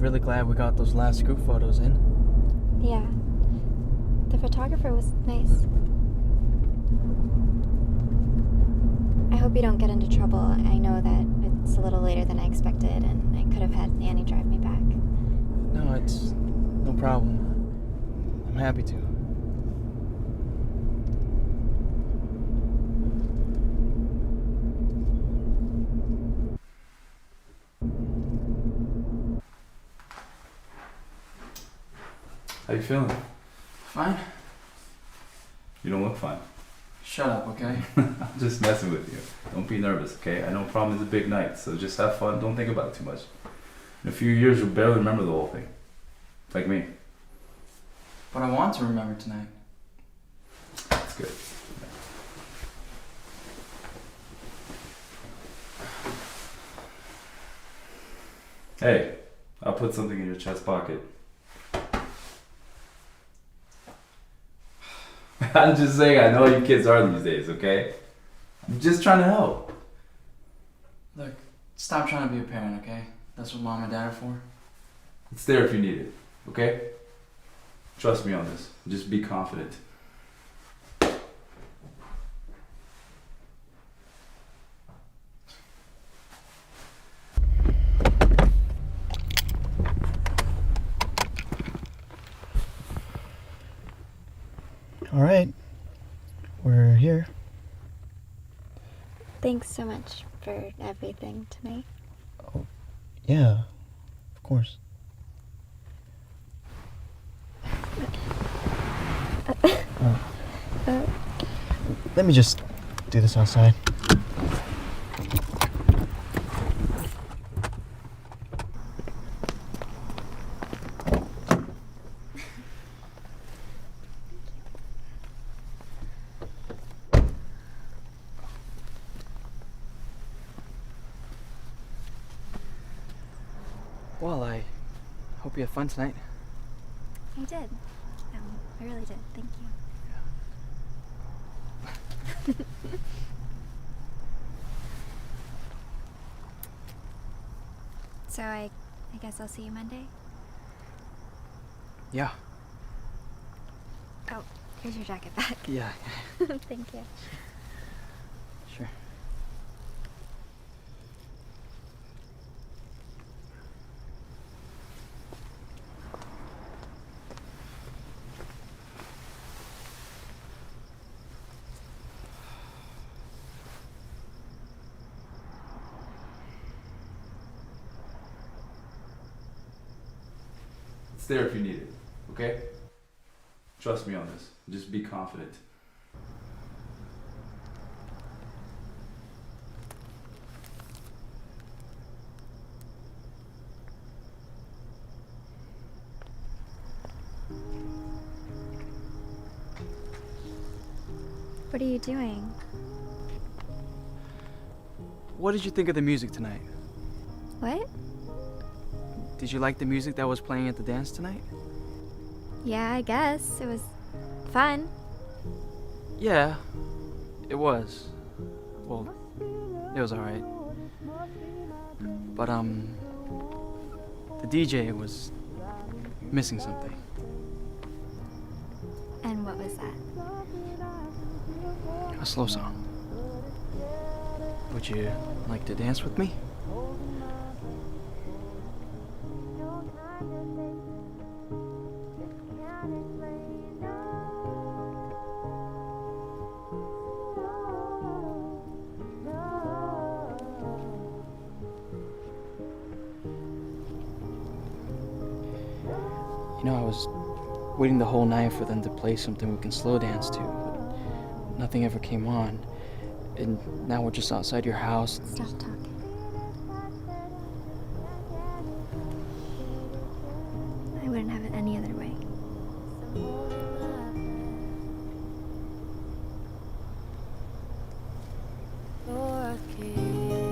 really glad we got those last group photos in. Yeah. The photographer was nice. I hope you don't get into trouble. I know that it's a little later than I expected, and I could have had Annie drive me back. No, it's no problem. I'm happy to. How you feeling? Fine? You don't look fine. Shut up, okay? I'm just messing with you. Don't be nervous, okay? I know prom is a big night, so just have fun. Don't think about it too much. In a few years, you'll barely remember the whole thing. Like me. But I want to remember tonight. That's good. Hey, I'll put something in your chest pocket. I'm just saying, I know how you kids are these days, okay? I'm just trying to help. Look, stop trying to be a parent, okay? That's what Mom and Dad are for. It's there if you need it, okay? Trust me on this. Just be confident. All right. We're here. Thanks so much for everything tonight. Oh, yeah, of course. Let me just do this outside. Well, I hope you had fun tonight. I did. I really did. Thank you. So I guess I'll see you Monday? Yeah. Oh, here's your jacket back. Yeah. Thank you. Sure. It's there if you need it, okay? Trust me on this. Just be confident. What are you doing? What did you think of the music tonight? What? Did you like the music that was playing at the dance tonight? Yeah, I guess. It was fun. Yeah, it was. Well, it was alright. But, the DJ was missing something. And what was that? A slow song. Would you like to dance with me? You know, I was waiting the whole night for them to play something we can slow dance to, but nothing ever came on. And now we're just outside your house. Stop talking. I wouldn't have it any other way.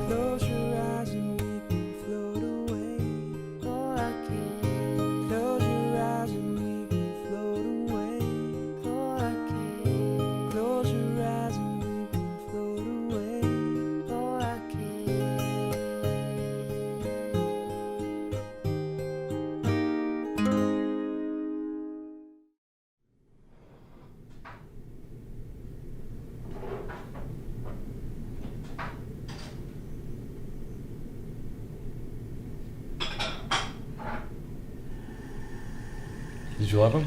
Close your eyes and we can float away. Close your eyes and we can float away. Close your eyes and we can float away. Did you love him?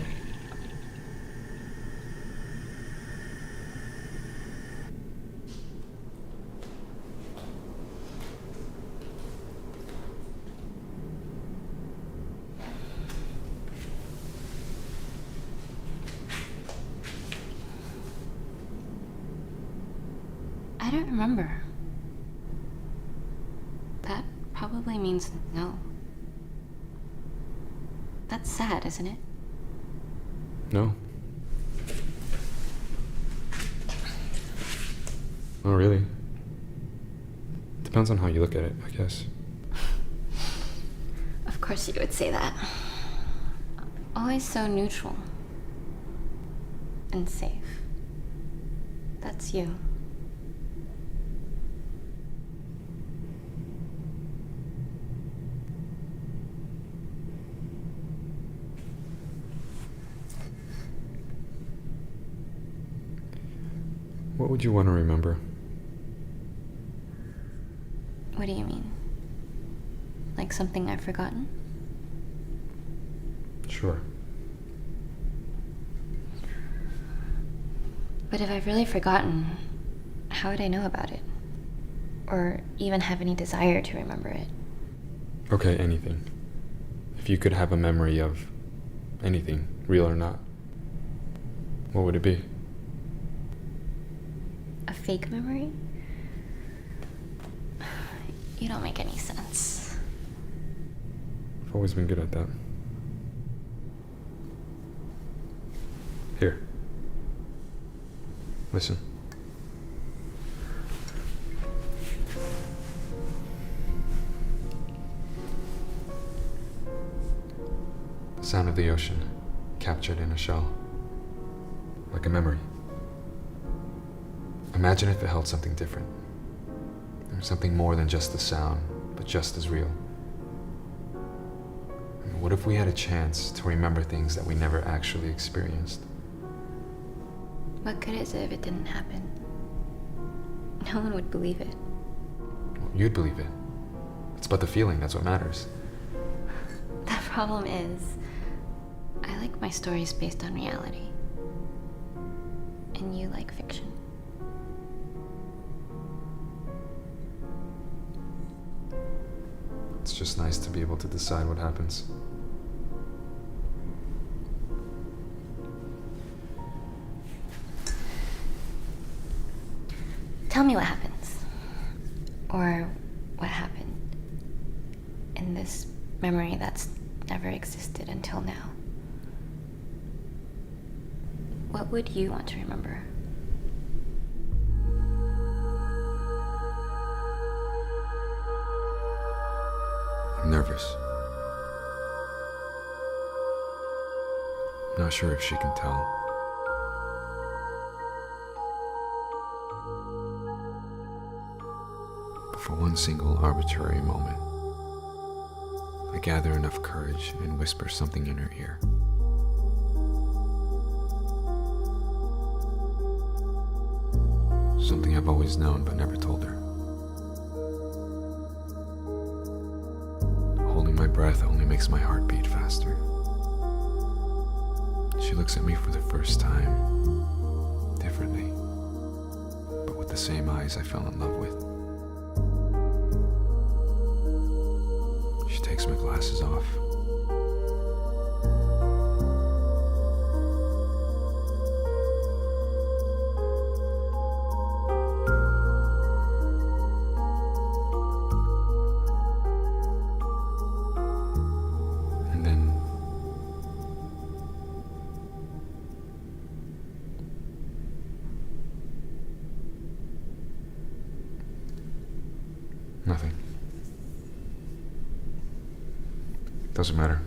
I don't remember. That probably means no. That's sad, isn't it? No. Oh, really? Depends on how you look at it, I guess. Of course you would say that. Always so neutral. And safe. That's you. What would you want to remember? What do you mean? Like something I've forgotten? Sure. But if I've really forgotten, how would I know about it? Or even have any desire to remember it? Okay, anything. If you could have a memory of anything, real or not, what would it be? A fake memory? You don't make any sense. I've always been good at that. Here. Listen. The sound of the ocean, captured in a shell. Like a memory. Imagine if it held something different. Something more than just the sound, but just as real. And what if we had a chance to remember things that we never actually experienced? What good is it if it didn't happen? No one would believe it. Well, you'd believe it. It's but the feeling that's what matters. The problem is, I like my stories based on reality. And you like fiction. It's just nice to be able to decide what happens. Tell me what happens. Or what happened in this memory that's never existed until now. What would you want to remember? I'm nervous. Not sure if she can tell. But for one single arbitrary moment, I gather enough courage and whisper something in her ear. Something I've always known but never told her. Holding my breath only makes my heart beat faster. She looks at me for the first time, differently, but with the same eyes I fell in love with. She takes my glasses off. And then nothing. Doesn't matter.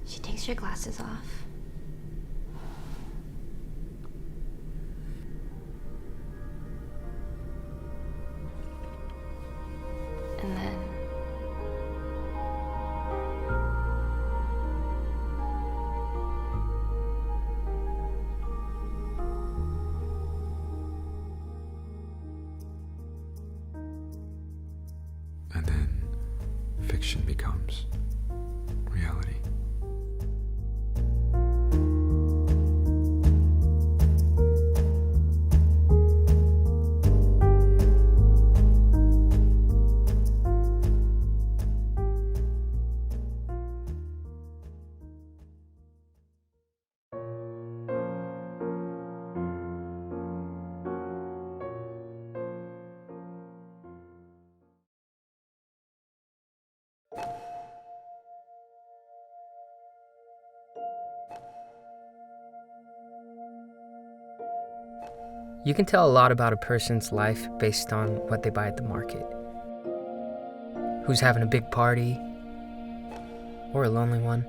She takes your glasses off. fiction becomes reality. You can tell a lot about a person's life based on what they buy at the market. Who's having a big party, or a lonely one.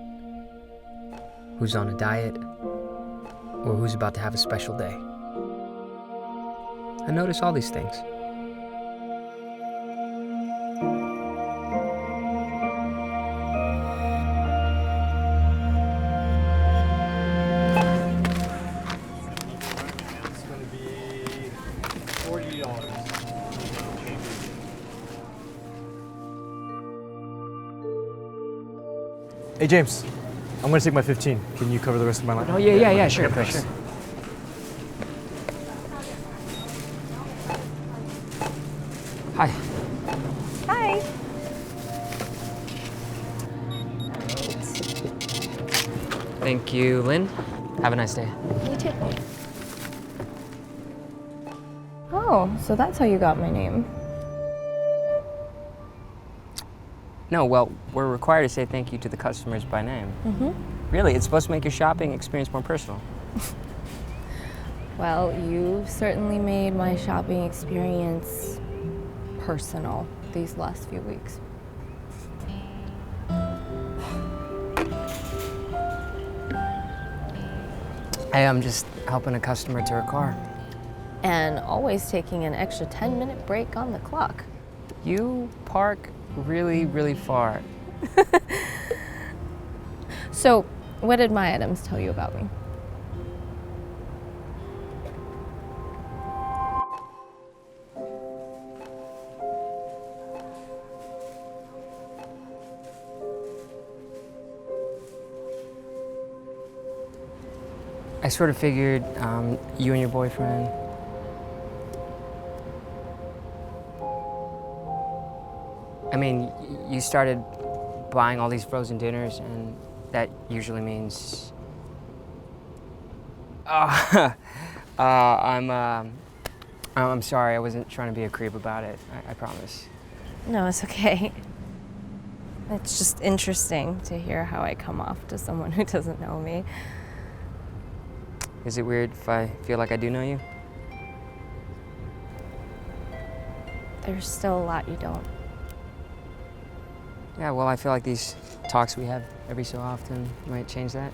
Who's on a diet, or who's about to have a special day. I notice all these things. Hey James, I'm gonna take my 15. Can you cover the rest of my line? Oh yeah, sure, thanks. sure. Hi. Hi. Thank you, Lynn. Have a nice day. You too. Oh, so that's how you got my name. No, well, we're required to say thank you to the customers by name. Mm-hmm. Really, it's supposed to make your shopping experience more personal. Well, you've certainly made my shopping experience personal these last few weeks. Hey, I'm just helping a customer to her car. And always taking an extra 10-minute break on the clock. You park really, really far. So, what did my items tell you about me? I sort of figured you and your boyfriend. I mean, you started buying all these frozen dinners, and that usually means. I'm sorry. I wasn't trying to be a creep about it. I promise. No, it's okay. It's just interesting to hear how I come off to someone who doesn't know me. Is it weird if I feel like I do know you? There's still a lot you don't. Yeah, well, I feel like these talks we have every so often might change that.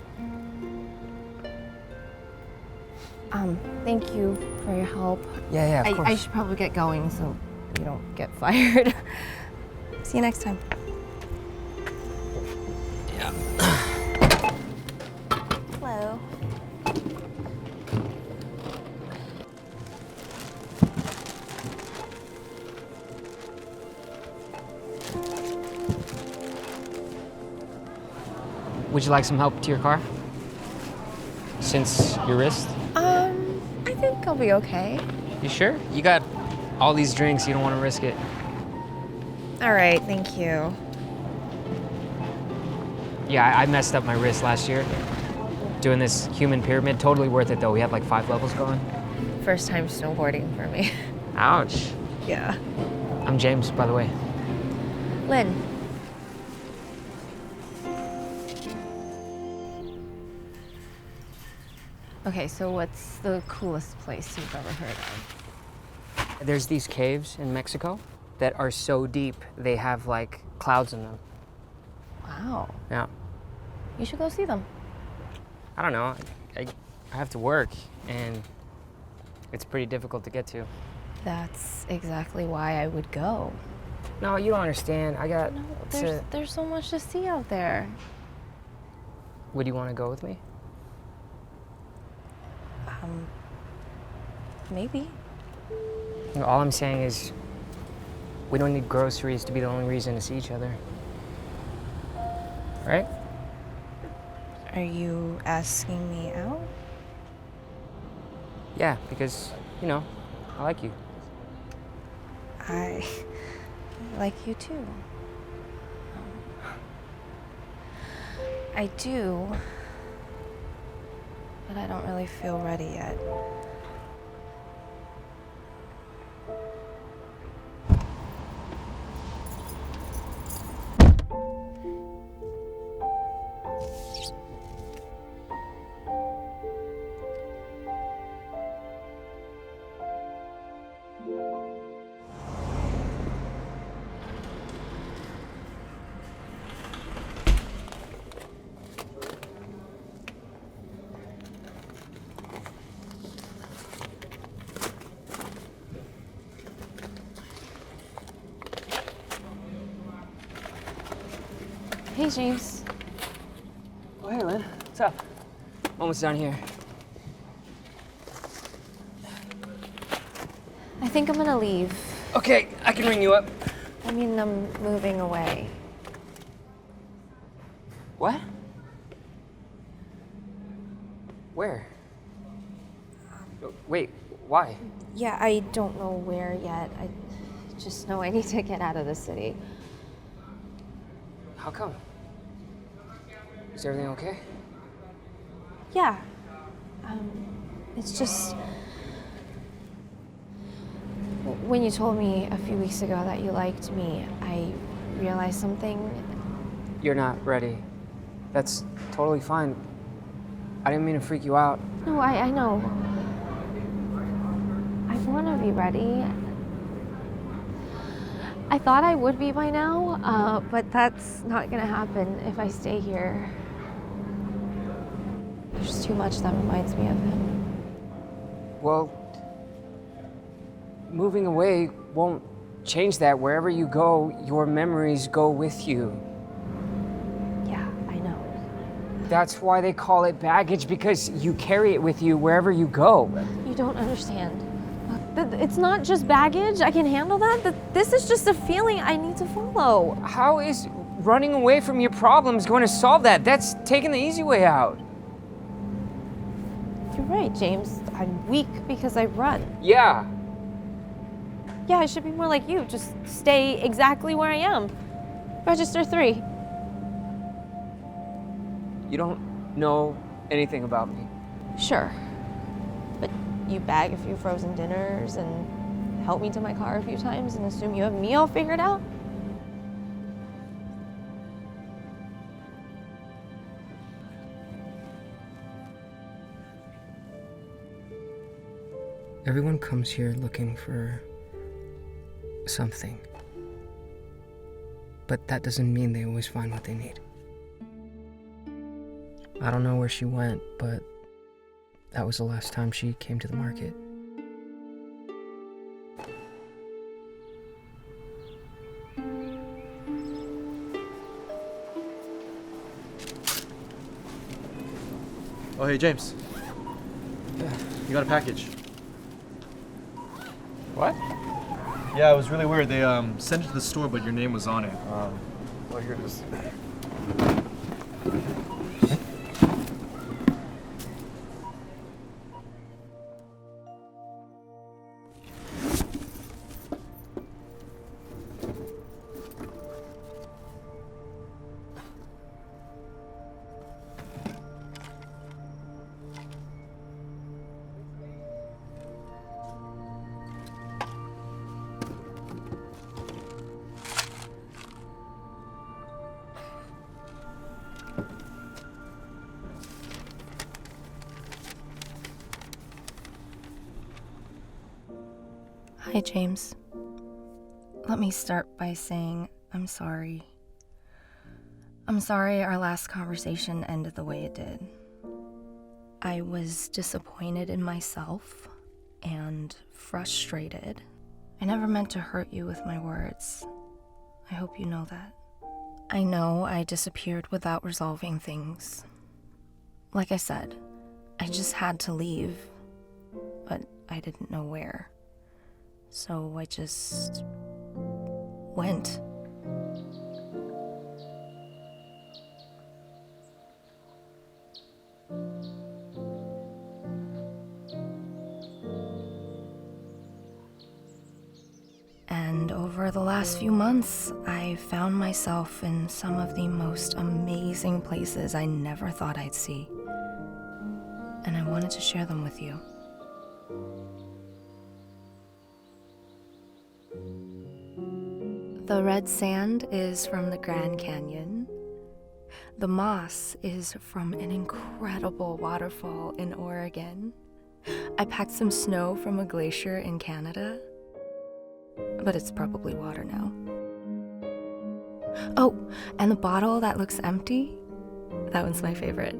Thank you for your help. Yeah, of course. I should probably get going so you don't get fired. See you next time. Yeah. Hello. Would you like some help to your car? Since your wrist? I think I'll be okay. You sure? You got all these drinks, you don't want to risk it. All right, thank you. Yeah, I messed up my wrist last year. Doing this human pyramid, totally worth it though. We have like 5 levels going. First time snowboarding for me. Ouch. Yeah. I'm James, by the way. Lynn. Okay, so what's the coolest place you've ever heard of? There's these caves in Mexico that are so deep, they have like clouds in them. Wow. Yeah. You should go see them. I don't know. I have to work, and it's pretty difficult to get to. That's exactly why I would go. No, you don't understand. I got No, there's so much to see out there. Would you want to go with me? Maybe. All I'm saying is we don't need groceries to be the only reason to see each other. right? Are you asking me out? Yeah, because, you know, I like you. I like you too. I do, but I don't really feel ready yet. Hey, James. Oh, hey, Lynn. What's up? Almost down here. I think I'm gonna leave. Okay, I can ring you up. I mean, I'm moving away. What? Where? Wait, why? Yeah, I don't know where yet. I just know I need to get out of the city. How come? Is everything okay? Yeah. It's just. When you told me a few weeks ago that you liked me, I realized something. You're not ready. That's totally fine. I didn't mean to freak you out. No, I know. I want to be ready. I thought I would be by now, but that's not gonna happen if I stay here. There's too much that reminds me of him. Well, moving away won't change that. Wherever you go, your memories go with you. Yeah, I know. That's why they call it baggage, because you carry it with you wherever you go. You don't understand. It's not just baggage. I can handle that. This is just a feeling I need to follow. How is running away from your problems going to solve that? That's taking the easy way out. You're right, James. I'm weak because I run. Yeah. Yeah, I should be more like you. Just stay exactly where I am. Register 3. You don't know anything about me. Sure. But you bag a few frozen dinners and help me to my car a few times and assume you have me all figured out? Everyone comes here looking for something. But that doesn't mean they always find what they need. I don't know where she went, but that was the last time she came to the market. Oh, hey, James. Yeah. You got a package. What? Yeah, it was really weird. They sent it to the store, but your name was on it. Well, here it is. Hi, James. Let me start by saying I'm sorry. I'm sorry our last conversation ended the way it did. I was disappointed in myself and frustrated. I never meant to hurt you with my words. I hope you know that. I know I disappeared without resolving things. Like I said, I just had to leave, but I didn't know where. So I just went. And over the last few months, I found myself in some of the most amazing places I never thought I'd see. And I wanted to share them with you. The red sand is from the Grand Canyon. The moss is from an incredible waterfall in Oregon. I packed some snow from a glacier in Canada, but it's probably water now. Oh, and the bottle that looks empty, that one's my favorite.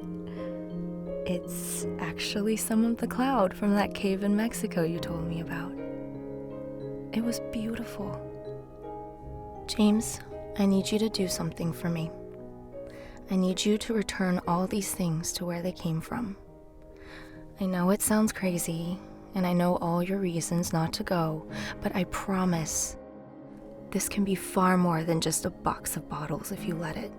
It's actually some of the cloud from that cave in Mexico you told me about. It was beautiful. James, I need you to do something for me. I need you to return all these things to where they came from. I know it sounds crazy, and I know all your reasons not to go, but I promise this can be far more than just a box of bottles if you let it.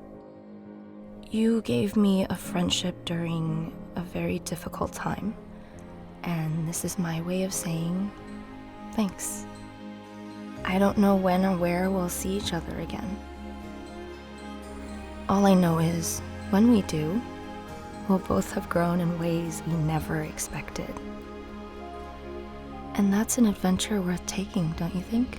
You gave me a friendship during a very difficult time, and this is my way of saying thanks. I don't know when or where we'll see each other again. All I know is, when we do, we'll both have grown in ways we never expected. And that's an adventure worth taking, don't you think?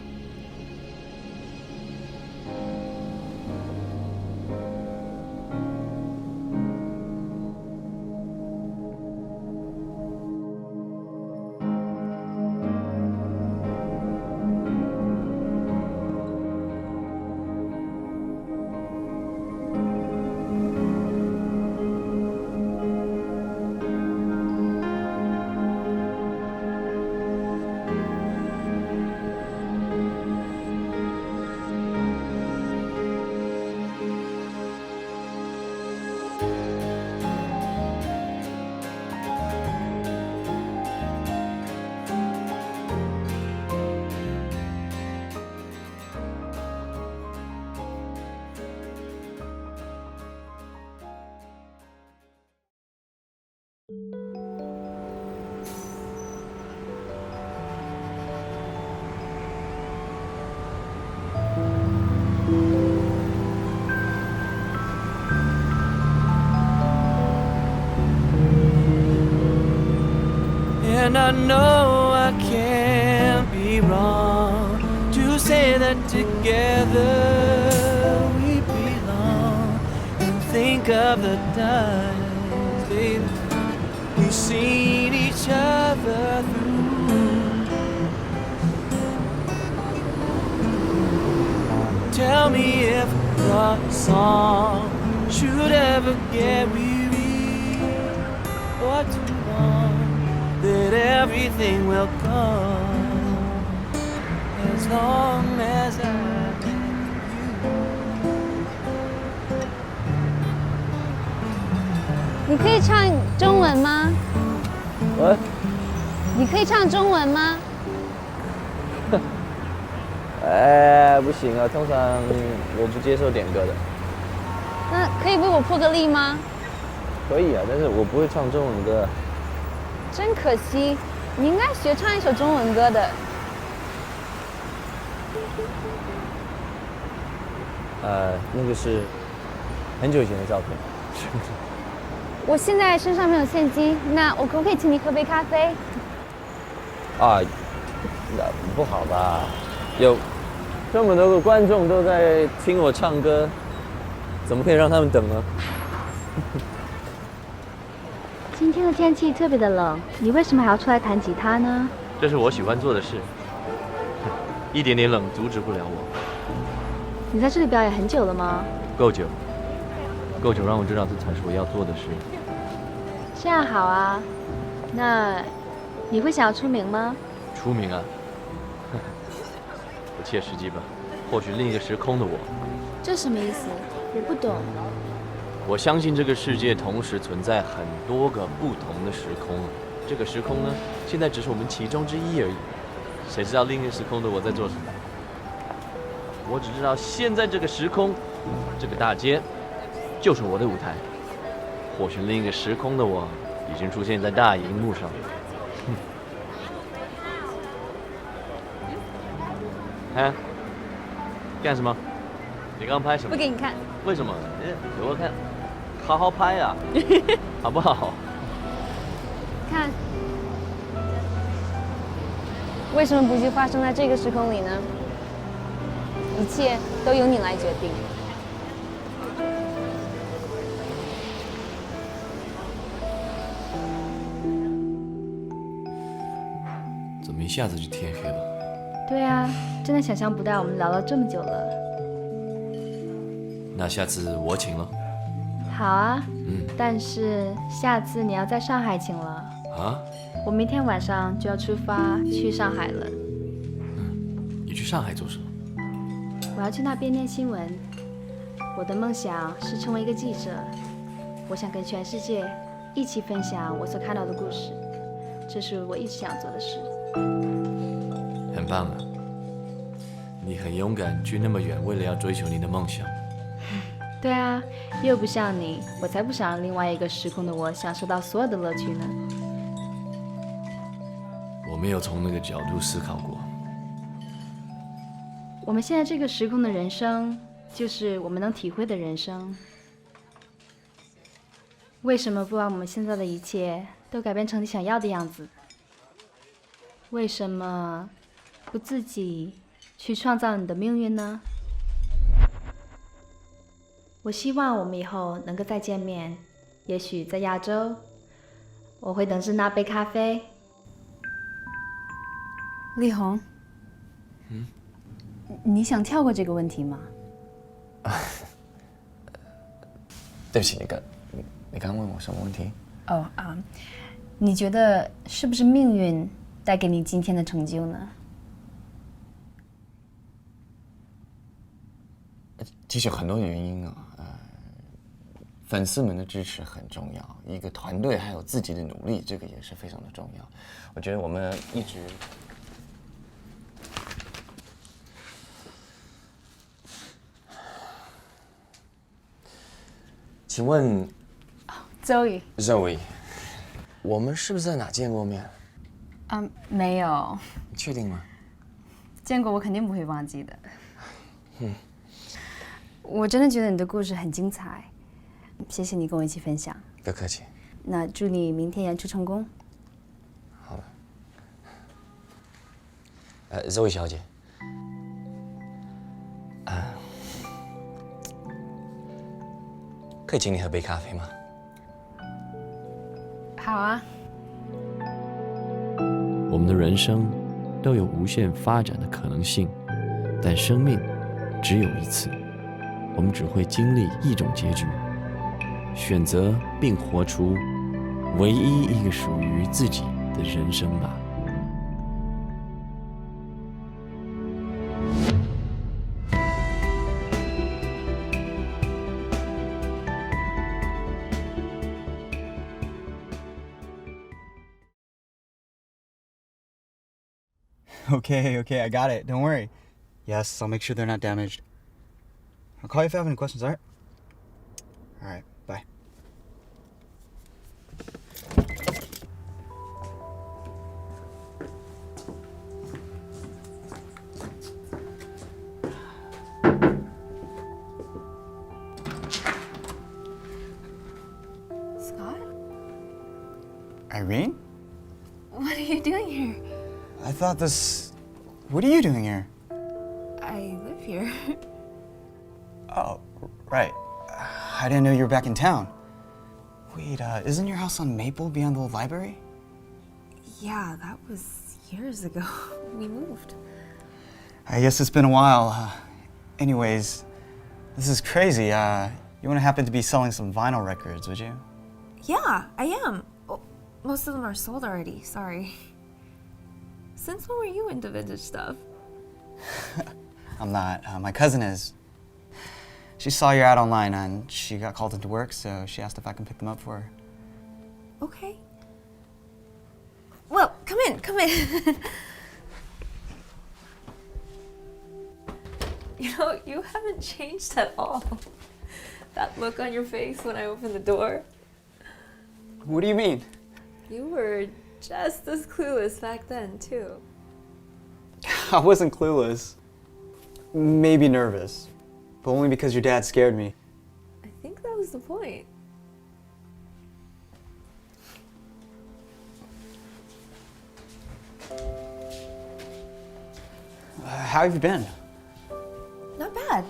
And I know I can't be wrong to say that together we belong. And think of the times, baby, we've seen each other through. Tell me if the song should ever get weary or too long, that everything will come as long as I have you. 你可以唱中文吗？喂，你可以唱中文吗？不行啊，通常我不接受点歌的。那可以为我破个例吗？可以啊，但是我不会唱中文歌。真可惜，你应该学唱一首中文歌的。那个是很久以前的照片。我现在身上没有现金，那我可不可以请你喝杯咖啡？啊，那不好吧？有这么多个观众都在听我唱歌，怎么可以让他们等呢？今天的天气特别的冷，你为什么还要出来弹吉他呢？这是我喜欢做的事，一点点冷阻止不了我。你在这里表演很久了吗？够久，够久让我知道这才是我要做的事。这样好啊，那你会想要出名吗？出名啊？不切实际吧？或许另一个时空的我。这什么意思？我不懂。我相信这个世界同时存在很多个不同的时空，这个时空呢，现在只是我们其中之一而已。谁知道另一个时空的我在做什么？我只知道现在这个时空，这个大街，就是我的舞台。或许另一个时空的我已经出现在大荧幕上。哎，干什么？你刚拍什么？不给你看。为什么？给我看，好好拍啊，好不好？看，为什么不就发生在这个时空里呢？一切都由你来决定。怎么一下子就天黑了？对啊，真的想象不到我们聊了这么久了。那下次我请了。好啊，但是下次你要在上海请了。啊？我明天晚上就要出发去上海了。你去上海做什么？我要去那边念新闻。我的梦想是成为一个记者，我想跟全世界一起分享我所看到的故事，这是我一直想做的事。很棒啊！你很勇敢，去那么远，为了要追求你的梦想。对啊，又不像你，我才不想让另外一个时空的我享受到所有的乐趣呢。我没有从那个角度思考过。我们现在这个时空的人生，就是我们能体会的人生。为什么不把我们现在的一切都改变成你想要的样子？为什么不自己去创造你的命运呢？我希望我们以后能够再见面，也许在亚洲，我会等着那杯咖啡。力宏，你想跳过这个问题吗？对不起，你刚问我什么问题？你觉得是不是命运带给你今天的成就呢？其实很多原因啊，粉丝们的支持很重要，一个团队还有自己的努力，这个也是非常的重要。我觉得我们一直，请问 Zoe， 我们是不是在哪见过面？没有。你确定吗？见过我肯定不会忘记的。我真的觉得你的故事很精彩，谢谢你跟我一起分享。不客气。那祝你明天演出成功。好了。Zoe 小姐，可以请你喝杯咖啡吗？好啊。我们的人生都有无限发展的可能性，但生命只有一次，我们只会经历一种结局。选择并活出唯一一个属于自己的人生吧。Okay, I got it. Don't worry. Yes, I'll make sure they're not damaged. I'll call you if I have any questions, alright? Alright, bye. Scott? Irene? What are you doing here? I thought this... What are you doing here? I live here. Oh, right. I didn't know you were back in town. Wait, isn't your house on Maple beyond the old library? Yeah, that was years ago. We moved. I guess it's been a while. Anyways, this is crazy. You wouldn't happen to be selling some vinyl records, would you? Yeah, I am. Oh, most of them are sold already, sorry. Since when were you into vintage stuff? I'm not. My cousin is. She saw your ad online and she got called into work, so she asked if I can pick them up for her. Okay. Well, come in. You know, you haven't changed at all. That look on your face when I opened the door. What do you mean? You were just as clueless back then, too. I wasn't clueless. Maybe nervous, but only because your dad scared me. I think that was the point. How have you been? Not bad.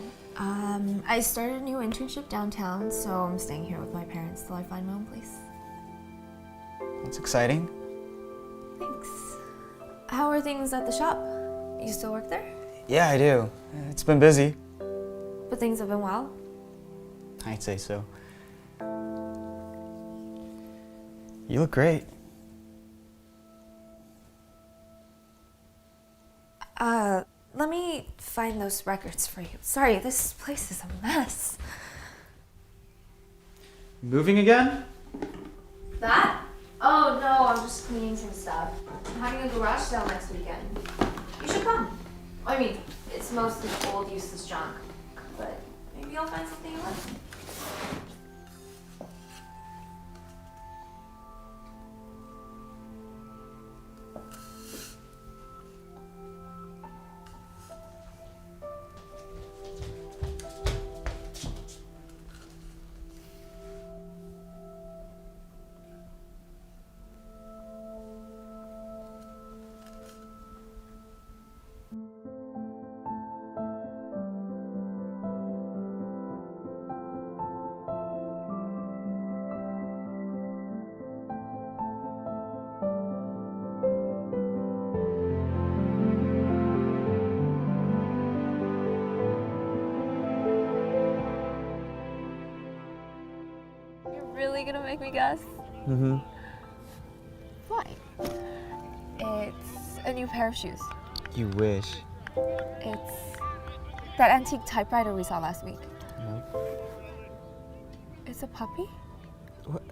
I started a new internship downtown, so I'm staying here with my parents till I find my own place. That's exciting. Thanks. How are things at the shop? You still work there? Yeah, I do. It's been busy. But things have been well? I'd say so. You look great. Let me find those records for you. Sorry, this place is a mess. Moving again? That? Oh no, I'm just cleaning some stuff. I'm having a garage sale next weekend. You should come. I mean, it's mostly old, useless junk, but maybe I'll find something you like. Really gonna make me guess? Mm-hmm. Why? It's a new pair of shoes. You wish. It's that antique typewriter we saw last week. It's a puppy? What?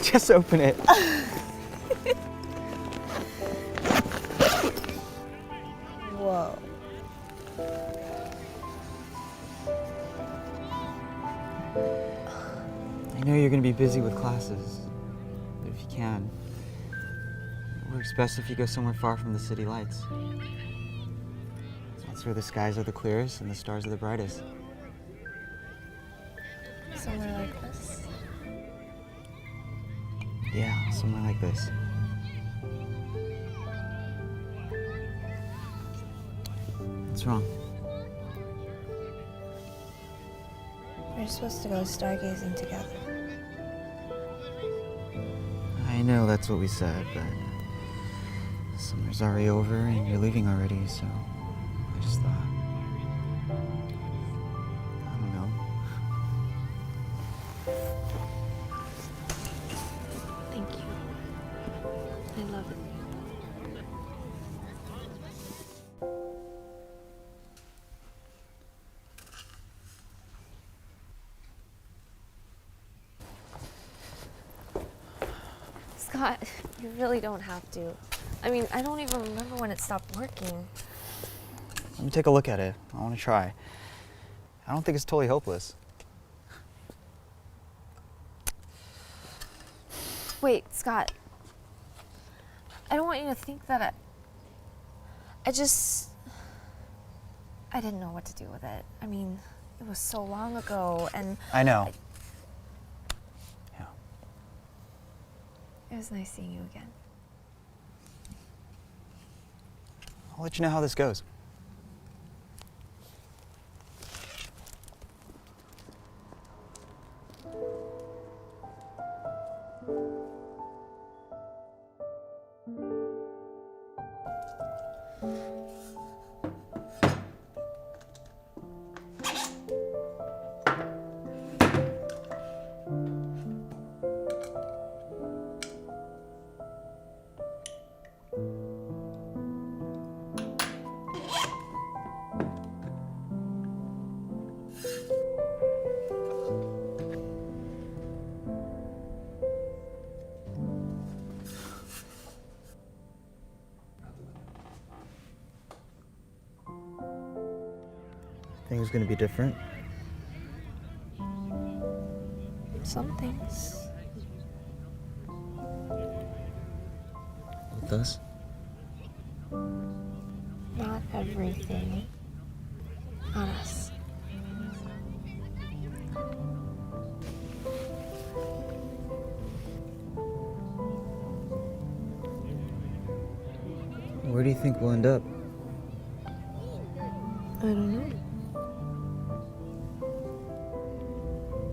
Just open it. Whoa. I know you're gonna be busy with classes, but if you can, it works best if you go somewhere far from the city lights. That's where the skies are the clearest and the stars are the brightest. Somewhere like this? Yeah, somewhere like this. What's wrong? We're supposed to go stargazing together. I know that's what we said, but summer's already over and you're leaving already, so I just thought, I don't know. Thank you. I love it. Scott, you really don't have to. I mean, I don't even remember when it stopped working. Let me take a look at it. I want to try. I don't think it's totally hopeless. Wait, Scott. I don't want you to think that I didn't know what to do with it. I mean, it was so long ago, and I know. It was nice seeing you again. I'll let you know how this goes. Think it's gonna be different? Some things. With us? Not everything. on us. Where do you think we'll end up? I don't know.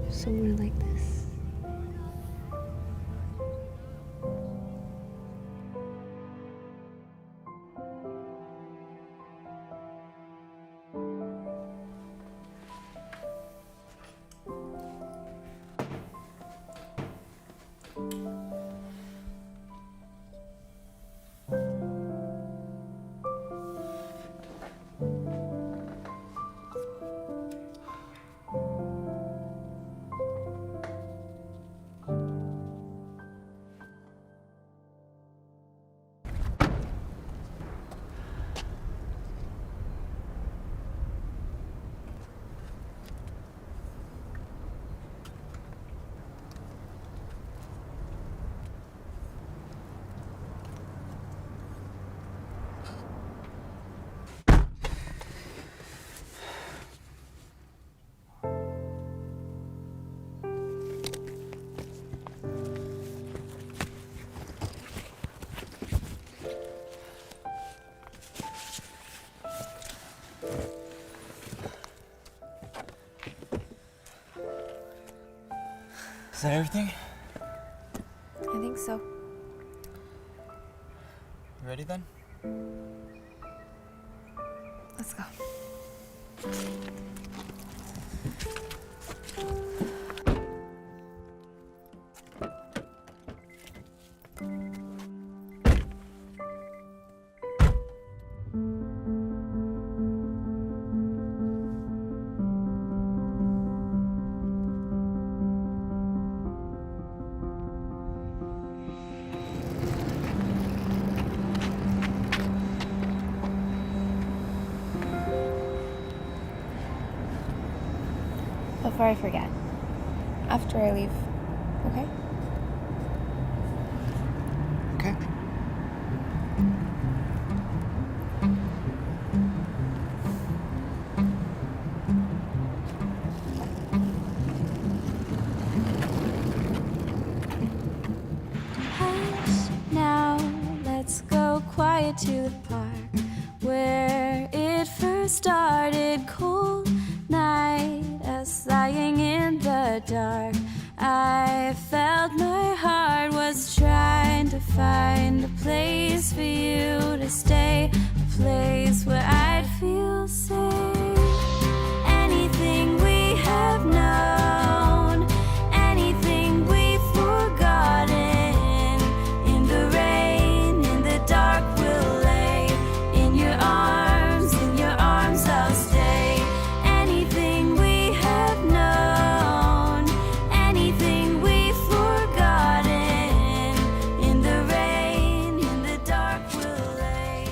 Somewhere like this. Is that everything? I think so. You ready then? Let's go. Before I forget, after I leave, okay? Okay. Hush, now let's go quiet to the park where it first started. Cold night, us lying in the dark. I felt my heart was trying to find a place for you to stay, a place where I'd feel safe. Anything we have known, anything we've forgotten, in the rain, in the dark we'll lay, in your arms I'll stay. Anything we have known, anything we've forgotten, in the rain, in the dark we'll lay.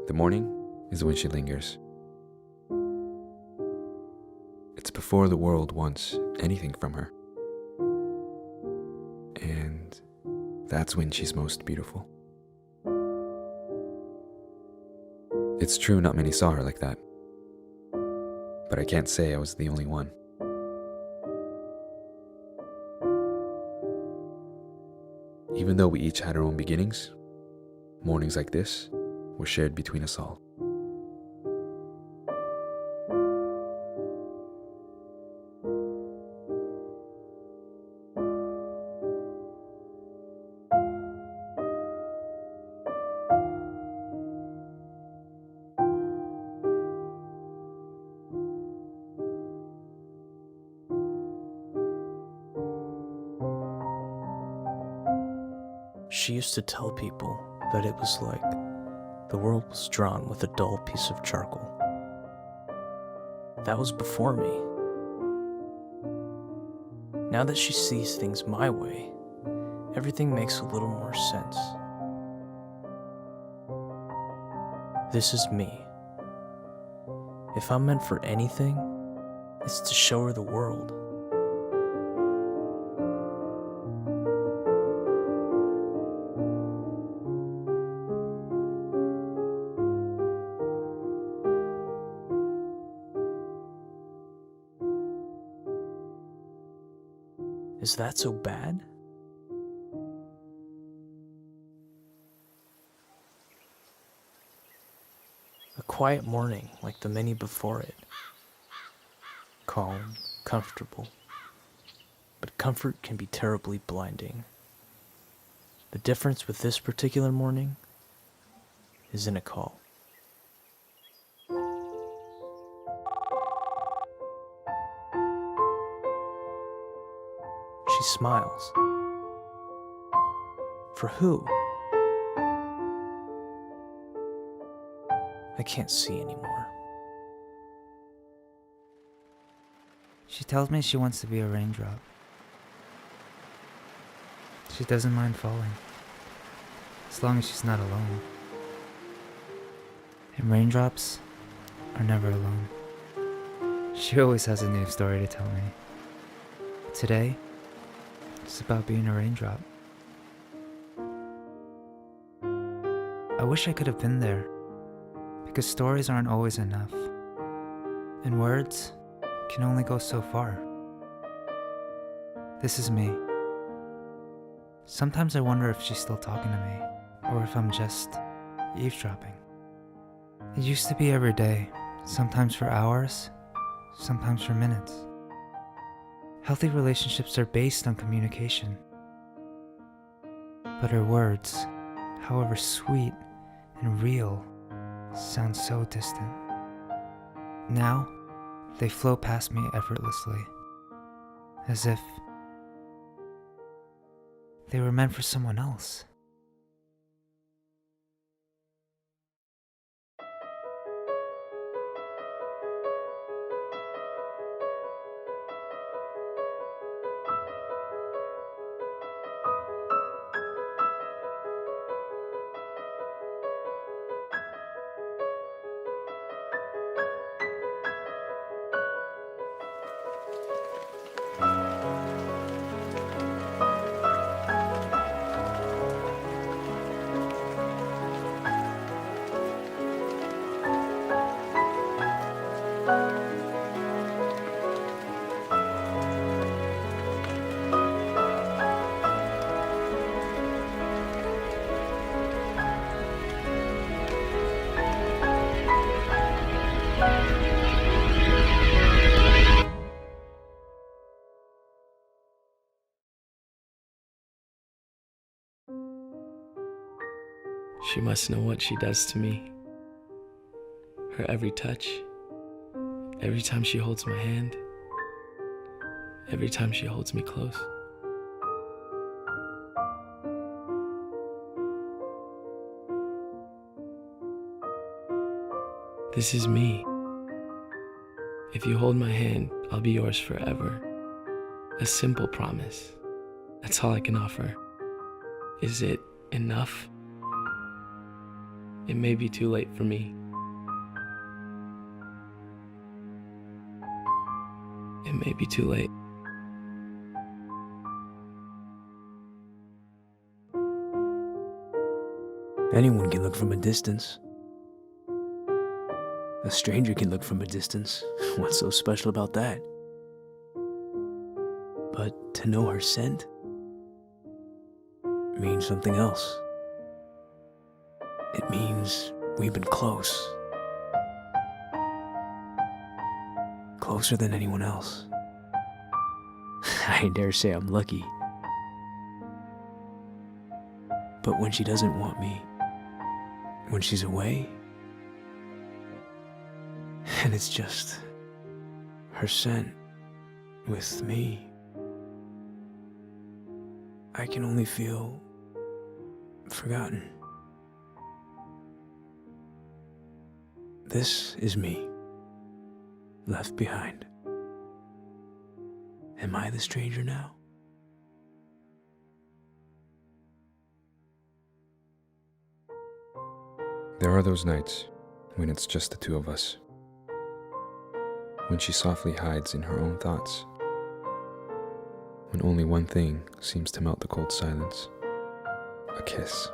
The morning is when she lingers. It's before the world wants anything from her. And that's when she's most beautiful. It's true not many saw her like that. But I can't say I was the only one. Even though we each had our own beginnings, mornings like this were shared between us all. She used to tell people that it was like the world was drawn with a dull piece of charcoal. That was before me. Now that she sees things my way, everything makes a little more sense. This is me. If I'm meant for anything, it's to show her the world. Is that so bad? A quiet morning like the many before it. Calm, comfortable. But comfort can be terribly blinding. The difference with this particular morning is in a call. She smiles. For who? I can't see anymore. She tells me she wants to be a raindrop. She doesn't mind falling, as long as she's not alone. And raindrops are never alone. She always has a new story to tell me. Today, it's about being a raindrop. I wish I could have been there, because stories aren't always enough, and words can only go so far. This is me. Sometimes I wonder if she's still talking to me, or if I'm just eavesdropping. It used to be every day, sometimes for hours, sometimes for minutes. Healthy relationships are based on communication. But her words, however sweet and real, sound so distant. Now, they flow past me effortlessly, as if they were meant for someone else. She must know what she does to me. Her every touch, every time she holds my hand, every time she holds me close. This is me. If you hold my hand, I'll be yours forever. A simple promise. That's all I can offer. Is it enough? It may be too late for me. It may be too late. Anyone can look from a distance. A stranger can look from a distance. What's so special about that? But to know her scent means something else. It means we've been close. Closer than anyone else. I dare say I'm lucky. But when she doesn't want me, when she's away, and it's just her scent with me, I can only feel forgotten. This is me, left behind. Am I the stranger now? There are those nights when it's just the two of us. When she softly hides in her own thoughts. When only one thing seems to melt the cold silence. A kiss.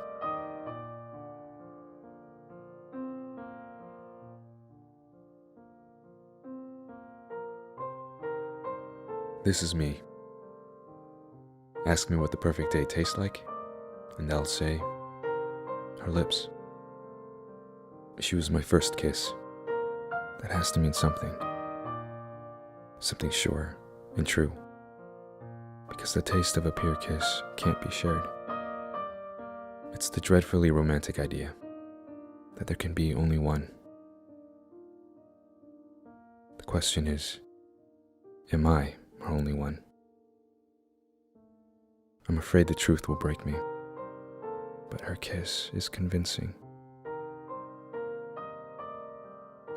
This is me. Ask me what the perfect day tastes like, and I'll say, her lips. She was my first kiss. That has to mean something. Something sure and true. Because the taste of a pure kiss can't be shared. It's the dreadfully romantic idea that there can be only one. The question is, am I her only one? I'm afraid the truth will break me, but her kiss is convincing.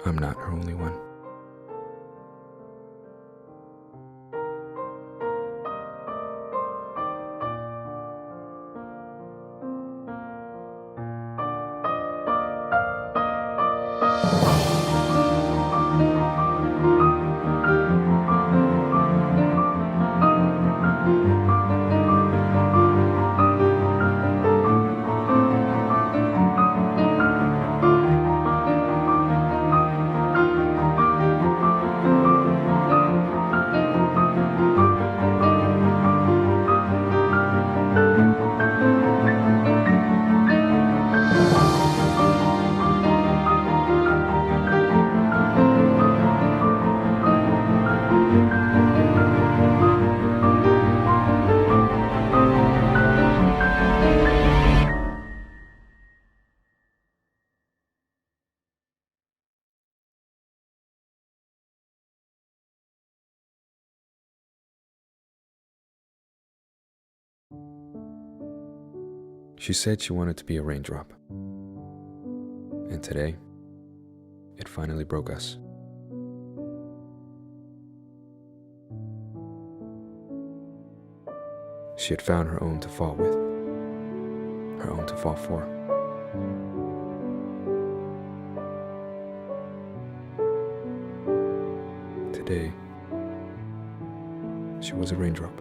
I'm not her only one. She said she wanted to be a raindrop. And today, it finally broke us. She had found her own to fall with, her own to fall for. Today, she was a raindrop.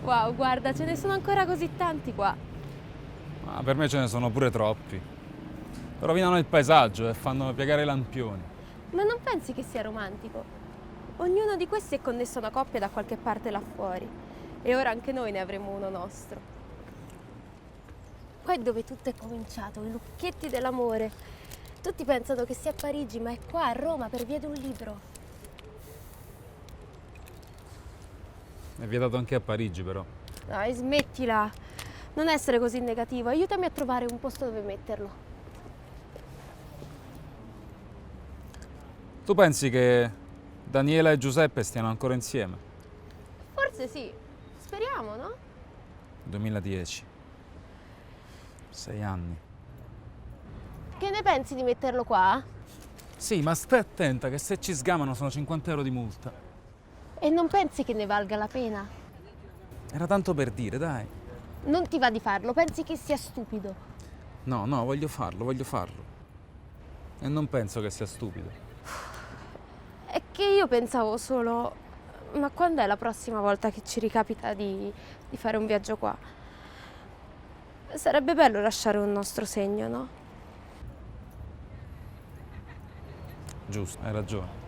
Wow, guarda, ce ne sono ancora così tanti qua. Ma per me ce ne sono pure troppi. Rovinano il paesaggio e fanno piegare i lampioni. Ma non pensi che sia romantico? Ognuno di questi è connesso a una coppia da qualche parte là fuori. E ora anche noi ne avremo uno nostro. Qua è dove tutto è cominciato, i lucchetti dell'amore. Tutti pensano che sia a Parigi, ma è qua a Roma per via di un libro. È vietato anche a Parigi, però. Dai, smettila. Non essere così negativo, aiutami a trovare un posto dove metterlo. Tu pensi che Daniela e Giuseppe stiano ancora insieme? Forse sì. Speriamo, no? 2010. 6 anni. Che ne pensi di metterlo qua? Sì, ma stai attenta che se ci sgamano sono 50 euro di multa. E non pensi che ne valga la pena? Era tanto per dire, dai. Non ti va di farlo, pensi che sia stupido. No, voglio farlo. E non penso che sia stupido. È che io pensavo solo, ma quando è la prossima volta che ci ricapita di fare un viaggio qua? Sarebbe bello lasciare un nostro segno, no? Giusto, hai ragione.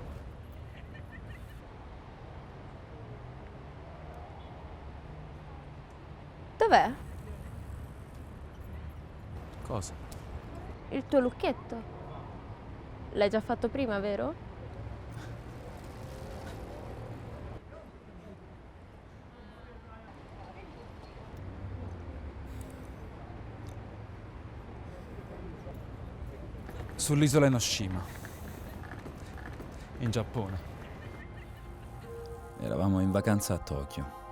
Dov'è? Cosa? Il tuo lucchetto? L'hai già fatto prima, vero? Sull'isola Enoshima, in Giappone. Eravamo in vacanza a Tokyo.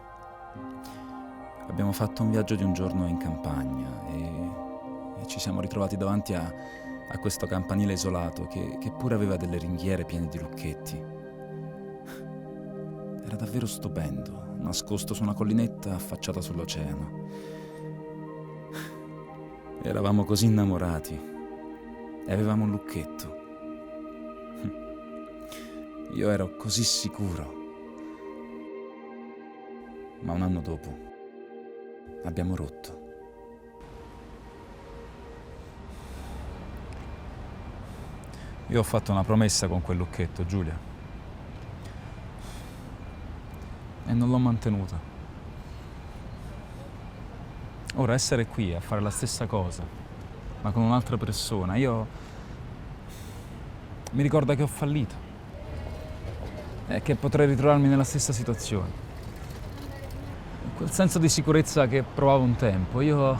Abbiamo fatto un viaggio di un giorno in campagna e ci siamo ritrovati davanti a questo campanile isolato che pure aveva delle ringhiere piene di lucchetti. Era davvero stupendo, nascosto su una collinetta affacciata sull'oceano. Eravamo così innamorati. E avevamo un lucchetto. Io ero così sicuro. Ma un anno dopo abbiamo rotto. Io ho fatto una promessa con quel lucchetto, Giulia. E non l'ho mantenuta. Ora essere qui a fare la stessa cosa, ma con un'altra persona, mi ricorda che ho fallito e che potrei ritrovarmi nella stessa situazione. Quel senso di sicurezza che provavo un tempo, io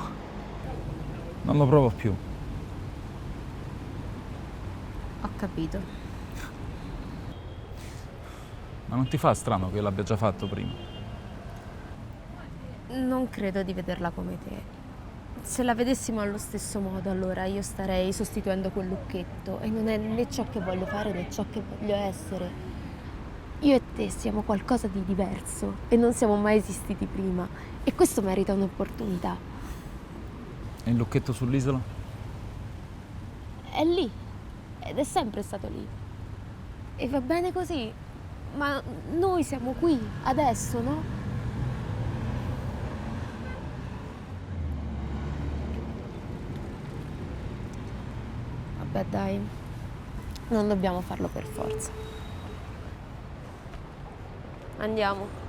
non lo provo più. Ho capito. Ma non ti fa strano che io l'abbia già fatto prima? Non credo di vederla come te. Se la vedessimo allo stesso modo, allora io starei sostituendo quel lucchetto e non è né ciò che voglio fare né ciò che voglio essere. Io e te siamo qualcosa di diverso e non siamo mai esistiti prima e questo merita un'opportunità. E il lucchetto sull'isola? È lì ed è sempre stato lì. E va bene così, ma noi siamo qui, adesso, no? Vabbè dai, non dobbiamo farlo per forza. Andiamo.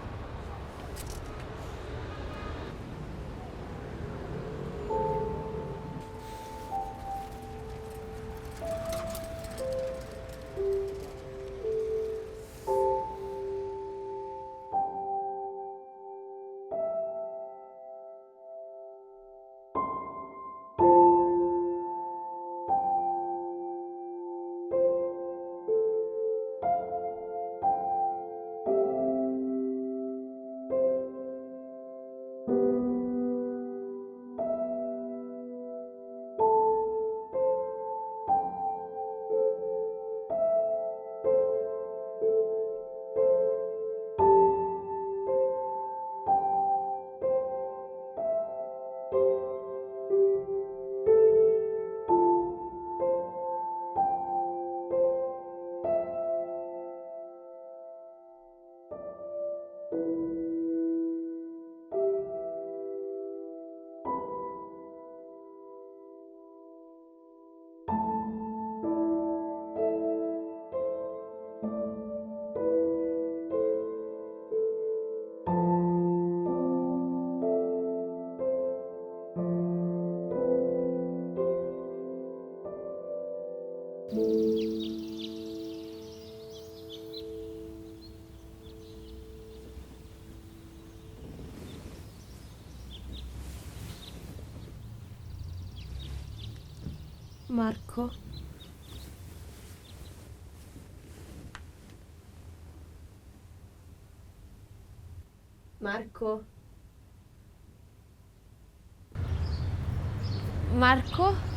Marco? Marco? Marco?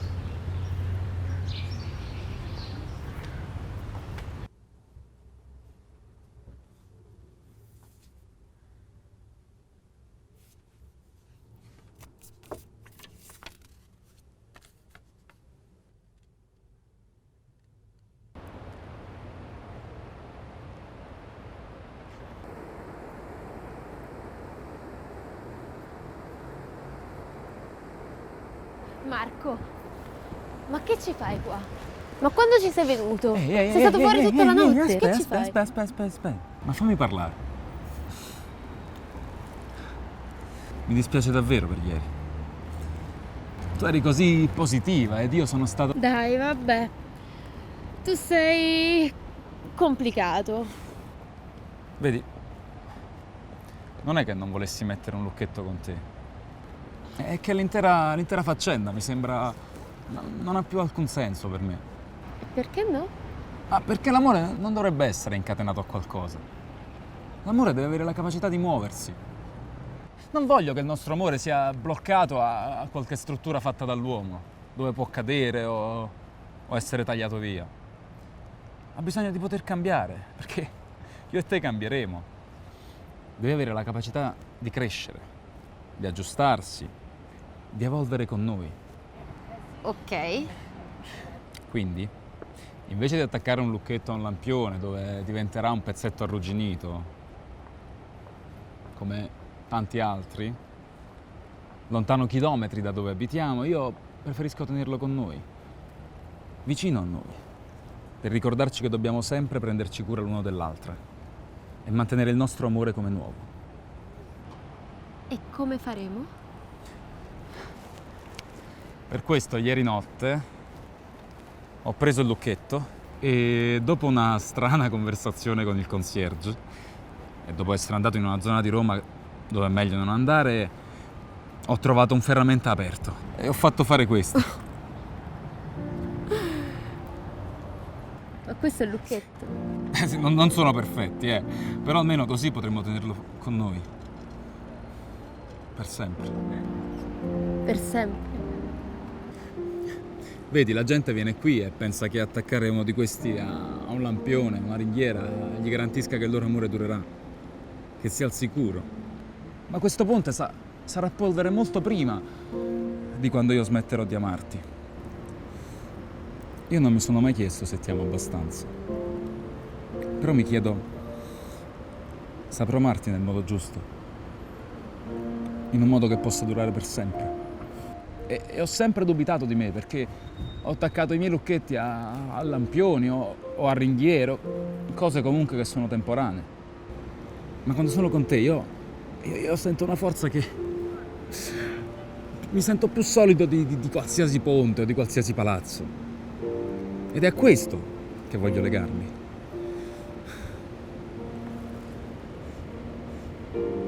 Marco, ma che ci fai qua? Ma quando ci sei venuto? Sei stato fuori tutta la notte. Che ci fai? Aspetta. Ma fammi parlare. Mi dispiace davvero per ieri. Tu eri così positiva ed io sono stato... Dai, vabbè. Tu sei complicato. Vedi, non è che non volessi mettere un lucchetto con te. È che l'intera faccenda mi sembra... non ha più alcun senso per me. Perché no? Ah, perché l'amore non dovrebbe essere incatenato a qualcosa. L'amore deve avere la capacità di muoversi. Non voglio che il nostro amore sia bloccato a qualche struttura fatta dall'uomo, dove può cadere o essere tagliato via. Ha bisogno di poter cambiare, perché io e te cambieremo. Deve avere la capacità di crescere, di aggiustarsi, di evolvere con noi. Ok. Quindi, invece di attaccare un lucchetto a un lampione dove diventerà un pezzetto arrugginito, come tanti altri, lontano chilometri da dove abitiamo, io preferisco tenerlo con noi, vicino a noi, per ricordarci che dobbiamo sempre prenderci cura l'uno dell'altra e mantenere il nostro amore come nuovo. E come faremo? Per questo ieri notte ho preso il lucchetto e dopo una strana conversazione con il concierge e dopo essere andato in una zona di Roma dove è meglio non andare, ho trovato un ferramenta aperto e ho fatto fare questo. Ma questo è il lucchetto. Sì, non sono perfetti, però almeno così potremmo tenerlo con noi. Per sempre. Per sempre. Vedi, la gente viene qui e pensa che attaccare uno di questi a un lampione, una ringhiera, gli garantisca che il loro amore durerà, che sia al sicuro. Ma questo ponte sarà polvere molto prima di quando io smetterò di amarti. Io non mi sono mai chiesto se ti amo abbastanza. Però mi chiedo, saprò amarti nel modo giusto? In un modo che possa durare per sempre? E ho sempre dubitato di me, perché ho attaccato i miei lucchetti a lampioni o a ringhiere, cose comunque che sono temporanee. Ma quando sono con te io sento una forza che... mi sento più solido di qualsiasi ponte o di qualsiasi palazzo. Ed è a questo che voglio legarmi.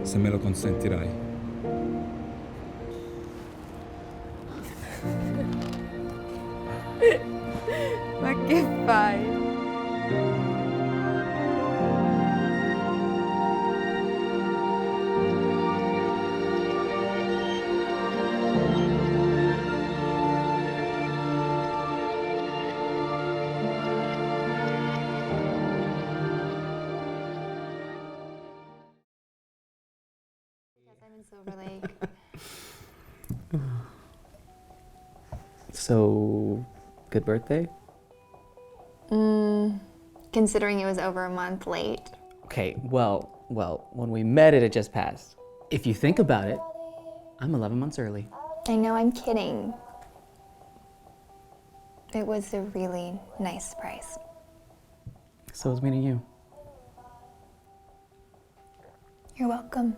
Se me lo consentirai. Ma che fai? Silver Lake. So, good birthday? Considering it was over a month late. Okay, well, when we met it just passed. If you think about it, I'm 11 months early. I know, I'm kidding. It was a really nice surprise. So was meeting you. You're welcome.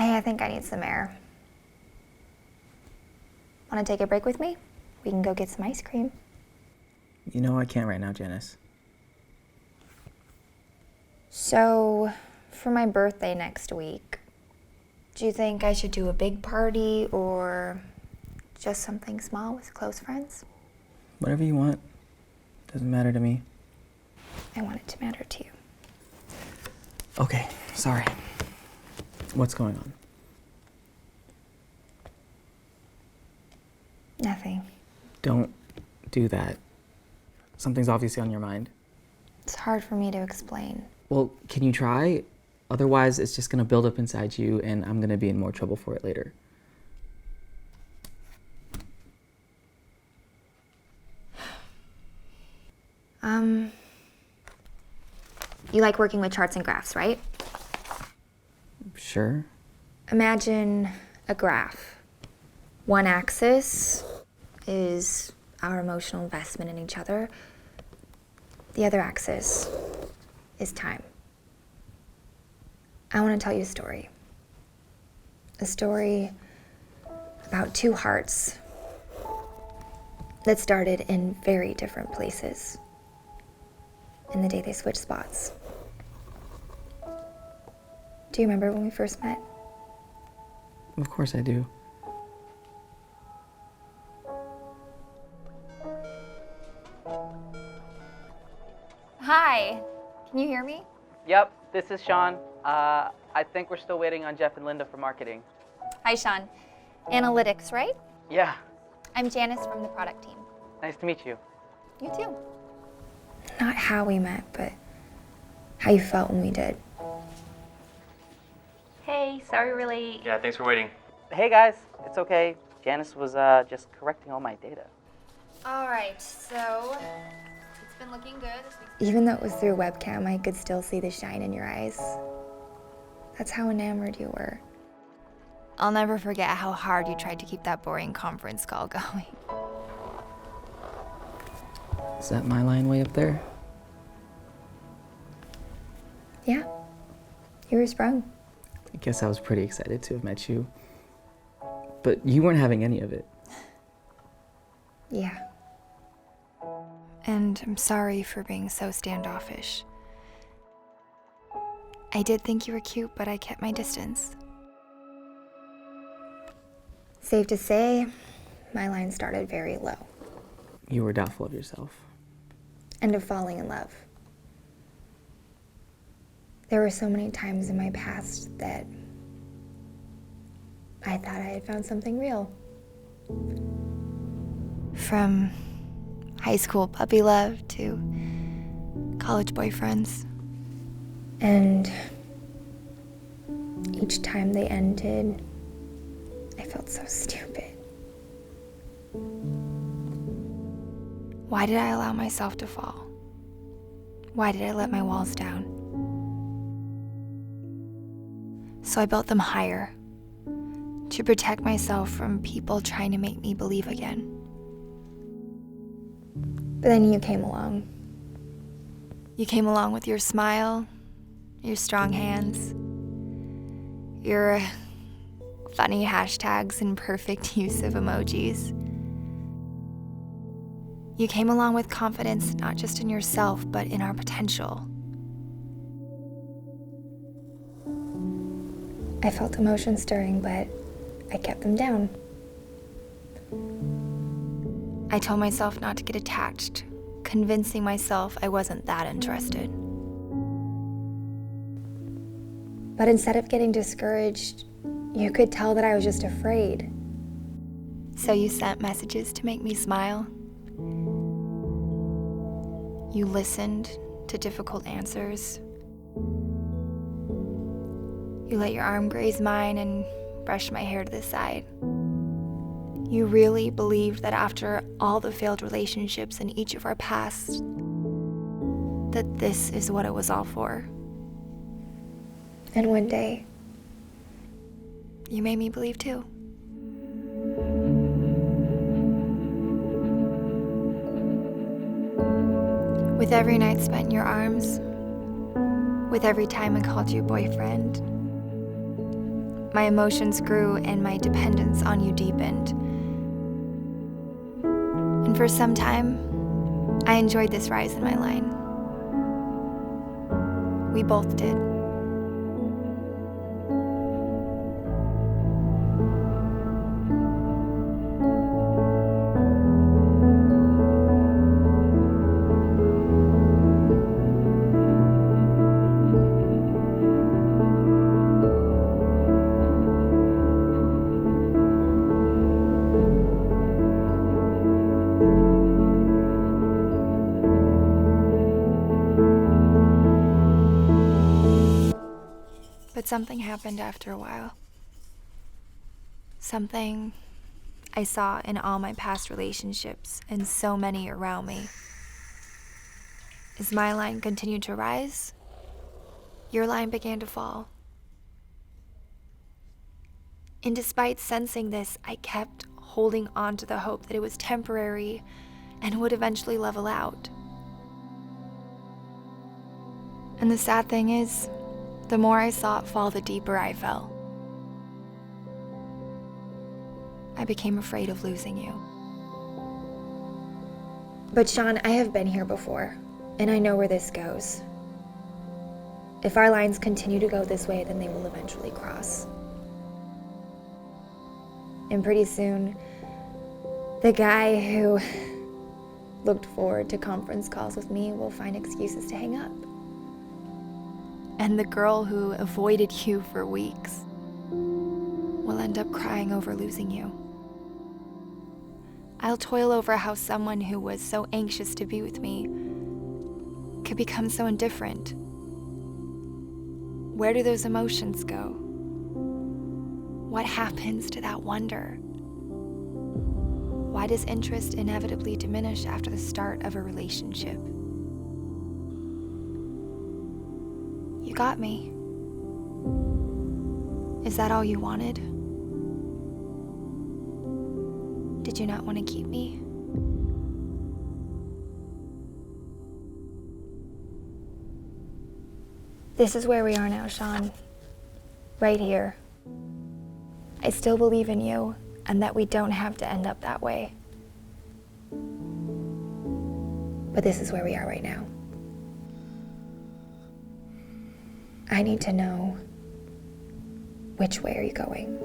Hey, I think I need some air. Want to take a break with me? We can go get some ice cream. You know I can't right now, Janice. So, for my birthday next week, do you think I should do a big party or just something small with close friends? Whatever you want. Doesn't matter to me. I want it to matter to you. Okay, sorry. What's going on? Nothing. Don't do that. Something's obviously on your mind. It's hard for me to explain. Well, can you try? Otherwise, it's just gonna build up inside you and I'm gonna be in more trouble for it later. You like working with charts and graphs, right? Sure. Imagine a graph. One axis is our emotional investment in each other. The other axis is time. I want to tell you a story. A story about two hearts that started in very different places in the day they switched spots. Do you remember when we first met? Of course I do. Hi, can you hear me? Yep, this is Sean. I think we're still waiting on Jeff and Linda for marketing. Hi, Sean. Analytics, right? Yeah, I'm Janice from the product team. nice to meet you. You too. Not how we met, but how you felt when we did. Hey, sorry we're late. Yeah, thanks for waiting. Hey guys, it's okay. Janice was just correcting all my data. All right, so it's been looking good. Even though it was through a webcam, I could still see the shine in your eyes. That's how enamored you were. I'll never forget how hard you tried to keep that boring conference call going. Is that my line way up there? Yeah, you were sprung. I guess I was pretty excited to have met you. But you weren't having any of it. Yeah. And I'm sorry for being so standoffish. I did think you were cute, but I kept my distance. Safe to say, my line started very low. You were doubtful of yourself. And of falling in love. There were so many times in my past that I thought I had found something real. From high school puppy love to college boyfriends. And each time they ended, I felt so stupid. Why did I allow myself to fall? Why did I let my walls down? So I built them higher to protect myself from people trying to make me believe again. But then you came along. You came along with your smile, your strong hands, your funny hashtags and perfect use of emojis. You came along with confidence not just in yourself, but in our potential. I felt emotion stirring, but I kept them down. I told myself not to get attached, convincing myself I wasn't that interested. But instead of getting discouraged, you could tell that I was just afraid. So you sent messages to make me smile. You listened to difficult answers. You let your arm graze mine and brush my hair to the side. You really believed that after all the failed relationships in each of our pasts, that this is what it was all for. And one day, you made me believe too. With every night spent in your arms, with every time I called you boyfriend, my emotions grew and my dependence on you deepened. And for some time, I enjoyed this rise in my line. We both did. But something happened after a while. Something I saw in all my past relationships and so many around me. As my line continued to rise, your line began to fall. And despite sensing this, I kept holding on to the hope that it was temporary and would eventually level out. And the sad thing is, the more I saw it fall, the deeper I fell. I became afraid of losing you. But Sean, I have been here before, and I know where this goes. If our lines continue to go this way, then they will eventually cross. And pretty soon, the guy who looked forward to conference calls with me will find excuses to hang up. And the girl who avoided you for weeks will end up crying over losing you. I'll toil over how someone who was so anxious to be with me could become so indifferent. Where do those emotions go? What happens to that wonder? Why does interest inevitably diminish after the start of a relationship? You got me. Is that all you wanted? Did you not want to keep me? This is where we are now, Sean. Right here. I still believe in you and that we don't have to end up that way. But this is where we are right now. I need to know, which way are you going?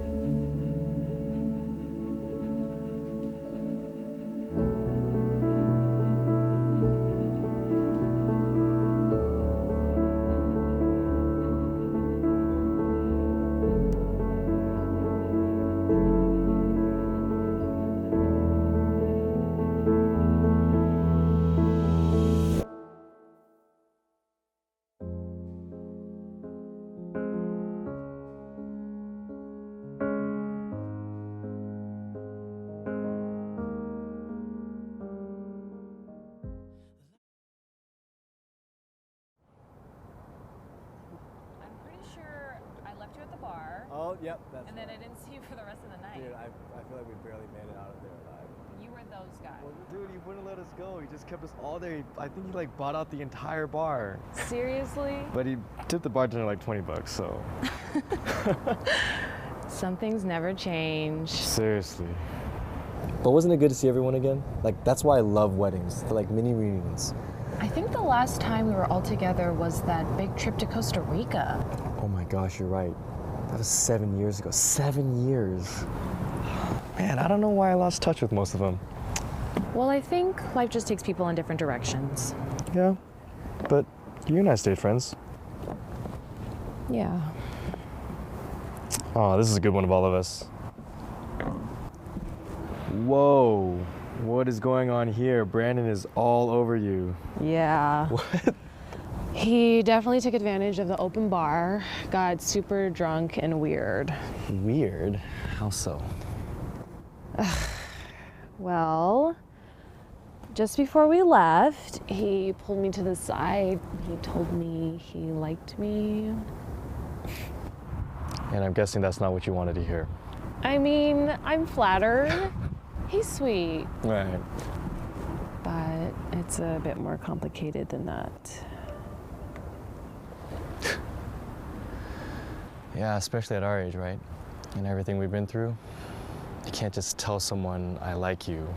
Oh, yep, that's And then I didn't see you for the rest of the night. Dude, I feel like we barely made it out of there alive. You were those guys. Well, dude, he wouldn't let us go. He just kept us all there. I think he like bought out the entire bar. Seriously? But he tipped the bartender like $20, so. Some things never change. Seriously. But wasn't it good to see everyone again? Like, that's why I love weddings. They're like mini reunions. I think the last time we were all together was that big trip to Costa Rica. Oh my gosh, you're right. That was 7 years ago. 7 years. Man, I don't know why I lost touch with most of them. Well, I think life just takes people in different directions. Yeah, but you and I stayed friends. Yeah. Oh, this is a good one of all of us. Whoa, what is going on here? Brandon is all over you. Yeah. What? He definitely took advantage of the open bar, got super drunk and weird. Weird? How so? Well, just before we left, he pulled me to the side. He told me he liked me. And I'm guessing that's not what you wanted to hear. I mean, I'm flattered. He's sweet. Right. But it's a bit more complicated than that. Yeah, especially at our age, right? and everything we've been through, you can't just tell someone I like you.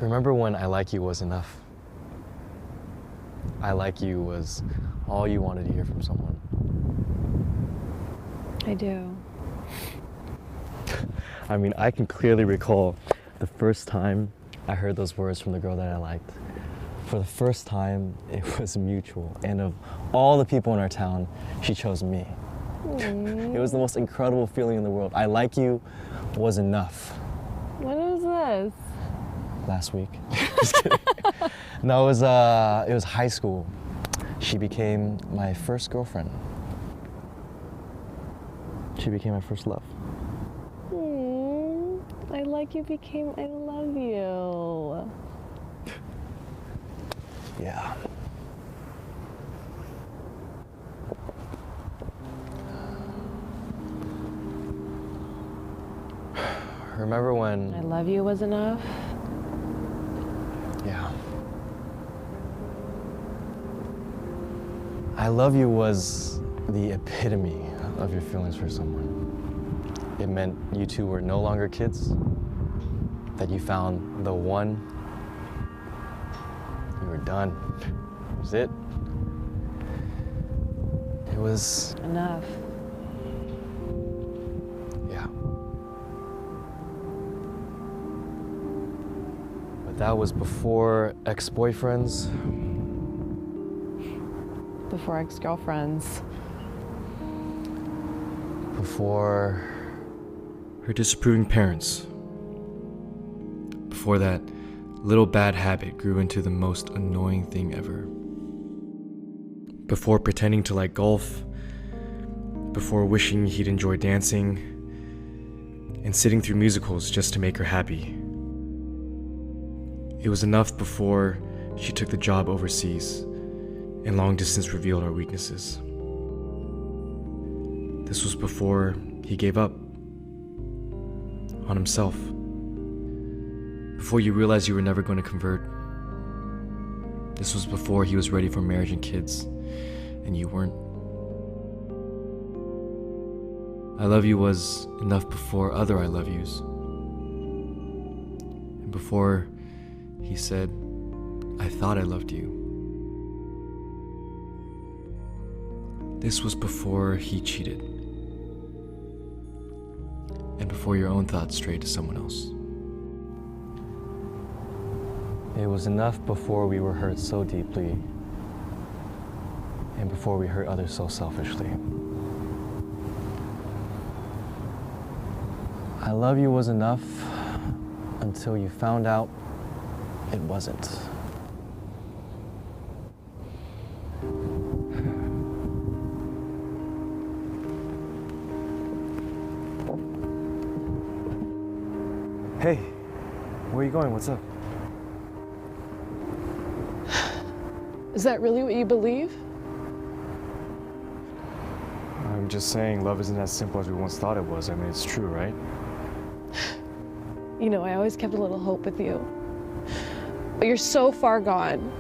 Remember when I like you was enough? I like you was all you wanted to hear from someone. I do. I mean, I can clearly recall the first time I heard those words from the girl that I liked. For the first time, it was mutual. And of all the people in our town, she chose me. It was the most incredible feeling in the world. I like you was enough. When was this? Last week. Just kidding. No, it was high school. She became my first girlfriend. She became my first love. I like you became I love you. Yeah. Remember when I love you was enough? Yeah. I love you was the epitome of your feelings for someone. It meant you two were no longer kids, that you found the one. You were done. That was it. It was enough. Yeah. But that was before ex-boyfriends. Before ex-girlfriends. Before her disapproving parents. Before that little bad habit grew into the most annoying thing ever. Before pretending to like golf. Before wishing he'd enjoy dancing. And sitting through musicals just to make her happy. It was enough before she took the job overseas and long distance revealed our weaknesses. This was before he gave up on himself. Before you realized you were never going to convert. This was before he was ready for marriage and kids, and you weren't. I love you was enough before other I love yous. And before he said, I thought I loved you. This was before he cheated. And before your own thoughts strayed to someone else. It was enough before we were hurt so deeply, and before we hurt others so selfishly. I love you was enough until you found out it wasn't. Hey, where are you going? What's up? Is that really what you believe? I'm just saying love isn't as simple as we once thought it was. I mean, it's true, right? You know, I always kept a little hope with you. But you're so far gone.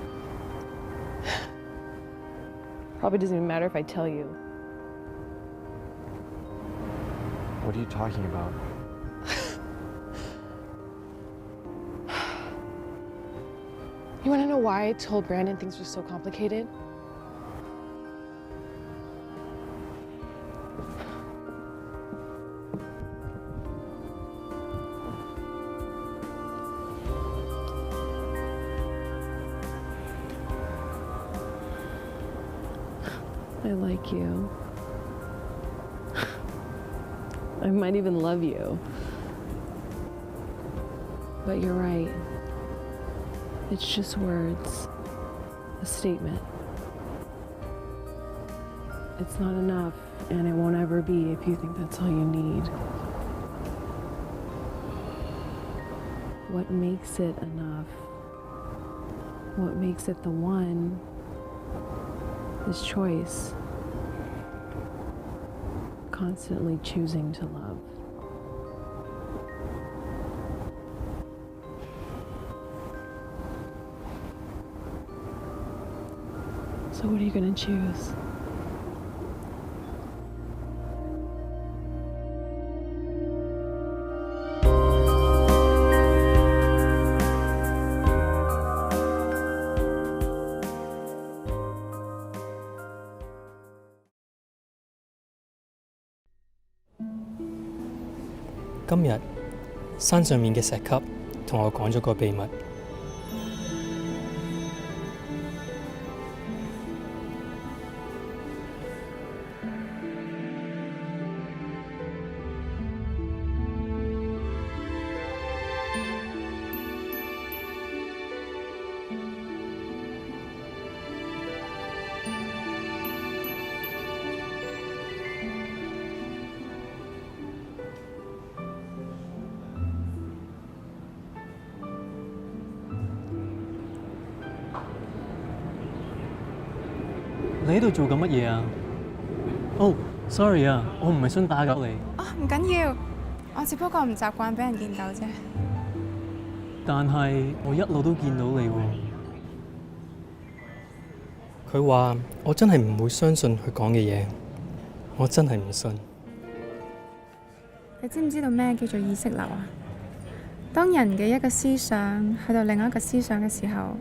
Probably doesn't even matter if I tell you. What are you talking about? You want to know why I told Brandon things were so complicated? I like you. I might even love you. But you're right. It's just words, a statement. It's not enough, and it won't ever be if you think that's all you need. What makes it enough? What makes it the one is choice. Constantly choosing to love. So what are you gonna choose?今日山上面嘅石級同我講咗個秘密。你喺度做緊乜嘢啊？哦，sorry 啊，我唔係想打攪你。哦，唔緊要，我只不過唔習慣俾人見到啫。但係我一路都見到你喎。佢話我真係唔會相信佢講嘅嘢，我真係唔信。你知唔知道咩叫做意識流啊？當人嘅一個思想去到另外一個思想嘅時候，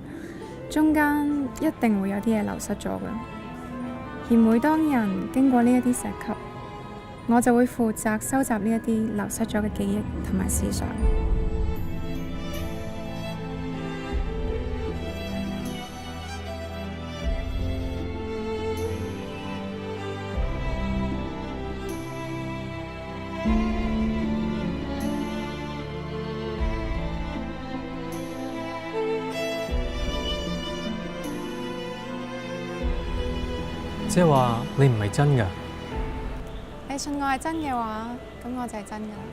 中間一定會有啲嘢流失咗嘅。而每當人經過呢一啲石級，我就會負責收集呢一啲流失咗嘅記憶同埋思想。即係話你唔係真㗎。你信我係真嘅話，咁我就係真㗎啦。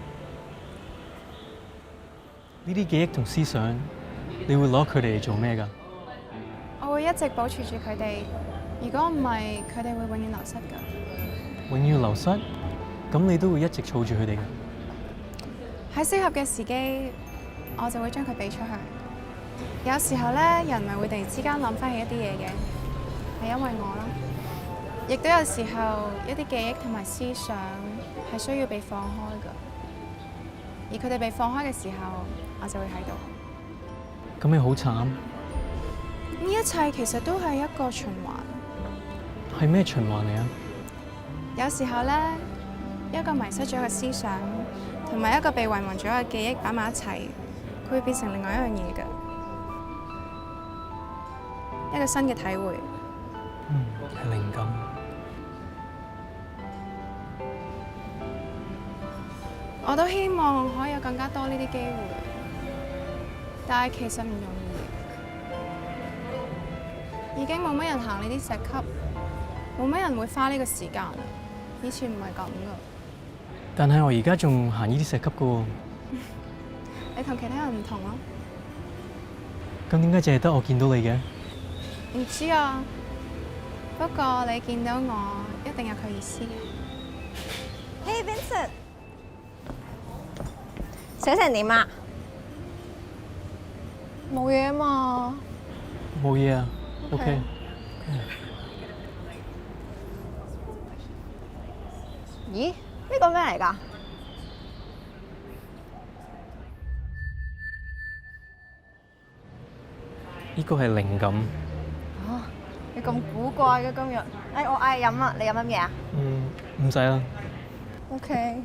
呢啲記憶同思想，你會攞佢哋嚟做咩㗎？我會一直保存住佢哋，如果唔係，佢哋會永遠流失㗎。永遠流失？咁你都會一直儲住佢哋㗎？喺適合嘅時機，我就會將佢俾出去。有時候咧，人咪會突然之間諗翻起一啲嘢嘅，係因為我啦。亦都有時候，一啲記憶同埋思想係需要被放開㗎，而佢哋被放開嘅時候，我就會喺度。咁你好慘。呢一切其實都係一個循環。係咩循環嚟啊？有時候咧，一個迷失咗嘅思想，同埋一個被遺忘咗嘅記憶擺埋一齊，佢會變成另外一樣嘢㗎，一個新嘅體會。係靈感。我都希望可以有更加多呢啲機會，但係其實唔容易。已經冇乜人行呢啲石級，冇乜人會花呢個時間。以前唔係咁噶。但係我而家仲行呢啲石級噶喎。你同其他人唔同咯。咁點解淨係得我見到你嘅？唔知啊，不過你見到我一定有佢意思嘅。Hey Vincent， 寫成點啊？冇嘢啊嘛。冇嘢啊。OK。咦？呢個咩嚟㗎？呢個係靈感。哦，你咁古怪嘅今日。我嗌飲啊，你飲乜嘢啊？唔使啦。OK。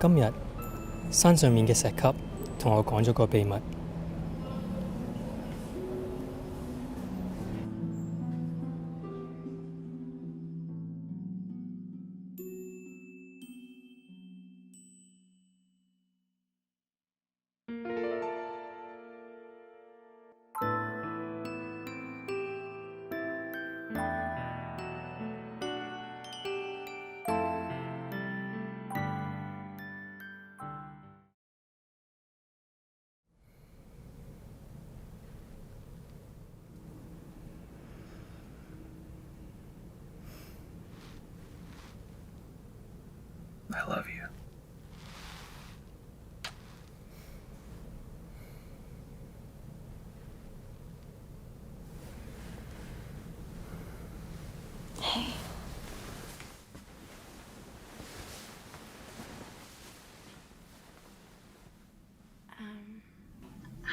今日山上面嘅石級同我講咗個秘密。I love you.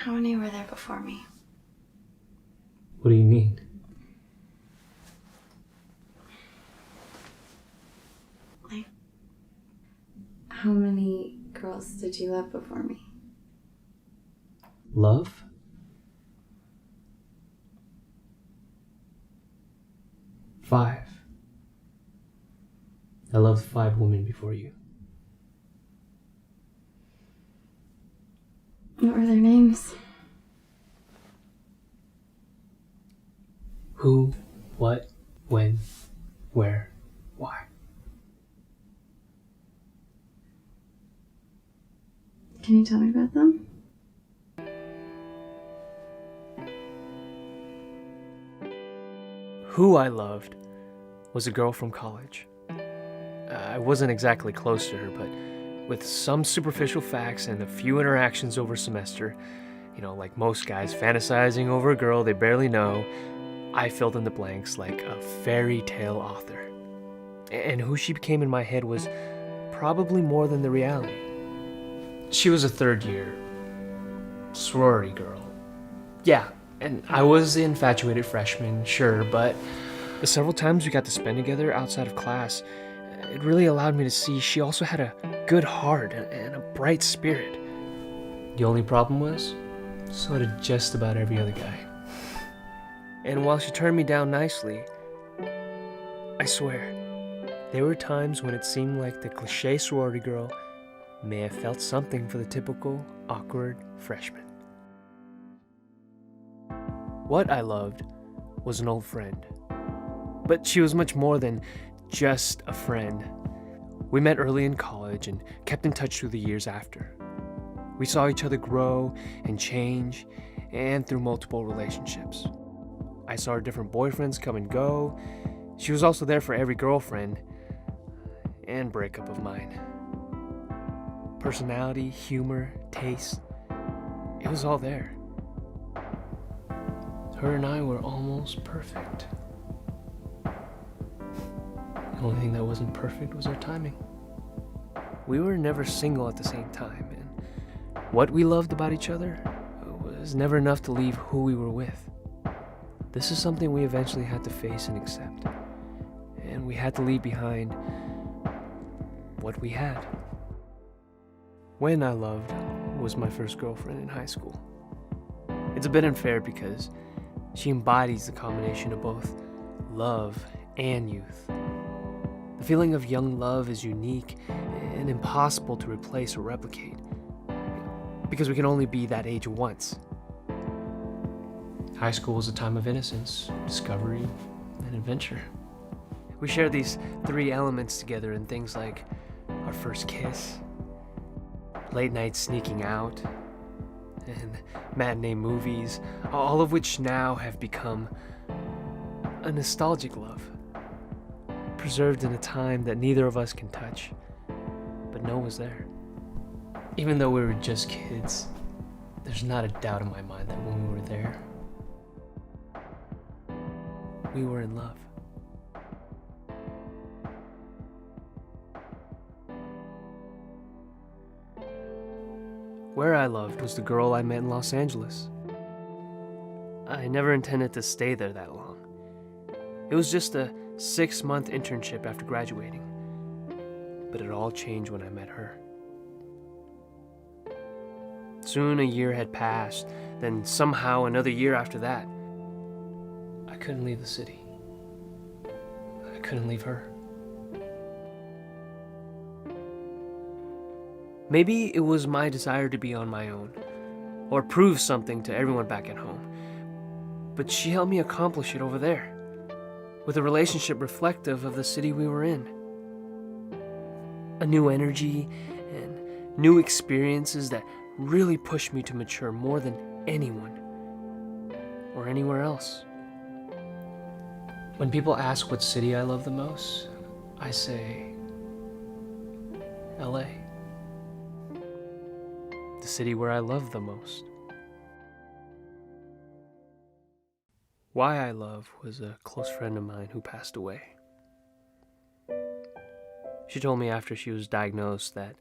How many were there before me? What do you mean? Like, how many girls did you love before me? Love? Five. I loved 5 women before you. What were their names? Who, what, when, where, why. Can you tell me about them? Who I loved was a girl from college. I wasn't exactly close to her, but with some superficial facts and a few interactions over a semester, like most guys fantasizing over a girl they barely know, I filled in the blanks like a fairy tale author. And who she became in my head was probably more than the reality. She was a third-year sorority girl. Yeah, and I was the infatuated freshman, sure, but the several times we got to spend together outside of class, it really allowed me to see she also had a good heart and a bright spirit. The only problem was, so did just about every other guy. And while she turned me down nicely, I swear, there were times when it seemed like the cliché sorority girl may have felt something for the typical awkward freshman. What I loved was an old friend. But she was much more than just a friend. We met early in college and kept in touch through the years after. We saw each other grow and change, and through multiple relationships. I saw her different boyfriends come and go. She was also there for every girlfriend and breakup of mine. Personality, humor, taste, it was all there. Her and I were almost perfect. The only thing that wasn't perfect was our timing. We were never single at the same time, and what we loved about each other was never enough to leave who we were with. This is something we eventually had to face and accept. And we had to leave behind what we had. When I loved was my first girlfriend in high school. It's a bit unfair because she embodies the combination of both love and youth. The feeling of young love is unique and impossible to replace or replicate, because we can only be that age once. High school was a time of innocence, discovery, and adventure. We share these 3 elements together in things like our first kiss, late night sneaking out, and matinee movies, all of which now have become a nostalgic love, preserved in a time that neither of us can touch, but know was there. Even though we were just kids, there's not a doubt in my mind that when we were there, we were in love. Where I loved was the girl I met in Los Angeles. I never intended to stay there that long. It was just a 6-month internship after graduating, but it all changed when I met her. Soon a year had passed, then somehow another year after that. I couldn't leave the city. I couldn't leave her. Maybe it was my desire to be on my own, or prove something to everyone back at home. But she helped me accomplish it over there, with a relationship reflective of the city we were in. A new energy and new experiences that really pushed me to mature more than anyone or anywhere else. When people ask what city I love the most, I say LA. The city where I love the most. Why I Love was a close friend of mine who passed away. She told me after she was diagnosed that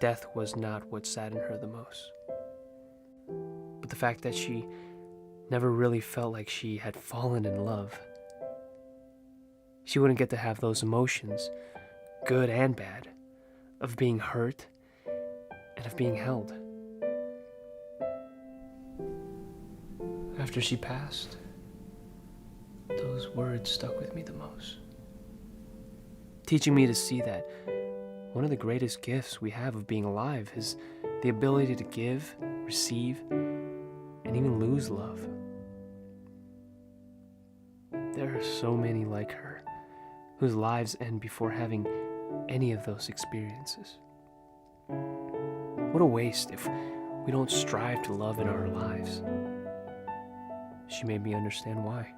death was not what saddened her the most. but the fact that she never really felt like she had fallen in love. She wouldn't get to have those emotions, good and bad, of being hurt and of being held. After she passed, those words stuck with me the most, teaching me to see that one of the greatest gifts we have of being alive is the ability to give, receive, and even lose love. There are so many like her whose lives end before having any of those experiences. What a waste if we don't strive to love in our lives. She made me understand why.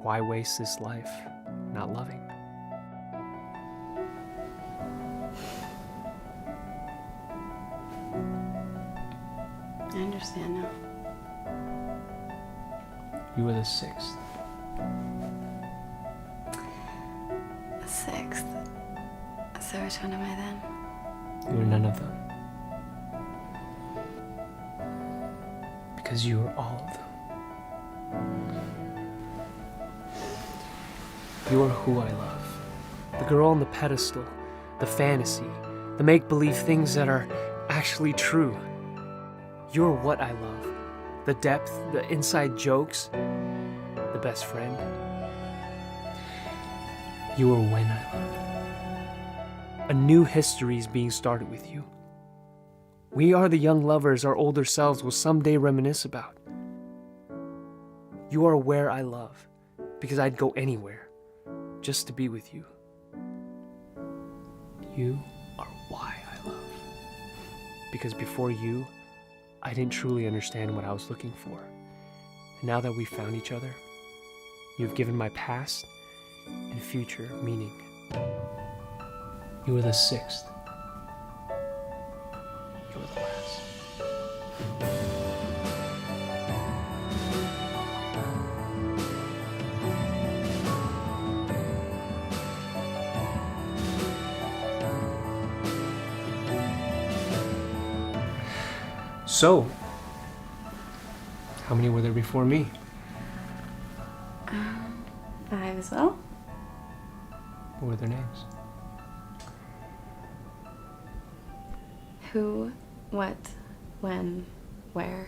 Why waste this life not loving? I understand now. You were the sixth. The sixth. So which one am I then? You were none of them. Because you were all of them. You are who I love. The girl on the pedestal, the fantasy, the make-believe things that are actually true. You're what I love. The depth, the inside jokes, the best friend. You are when I love. A new history is being started with you. We are the young lovers our older selves will someday reminisce about. You are where I love, because I'd go anywhere just to be with you. You are why I love, because before you, I didn't truly understand what I was looking for. And now that we've found each other, you've given my past and future meaning. You were the sixth. You were the last. So, how many were there before me? 5 as well. What were their names? Who, what, when, where.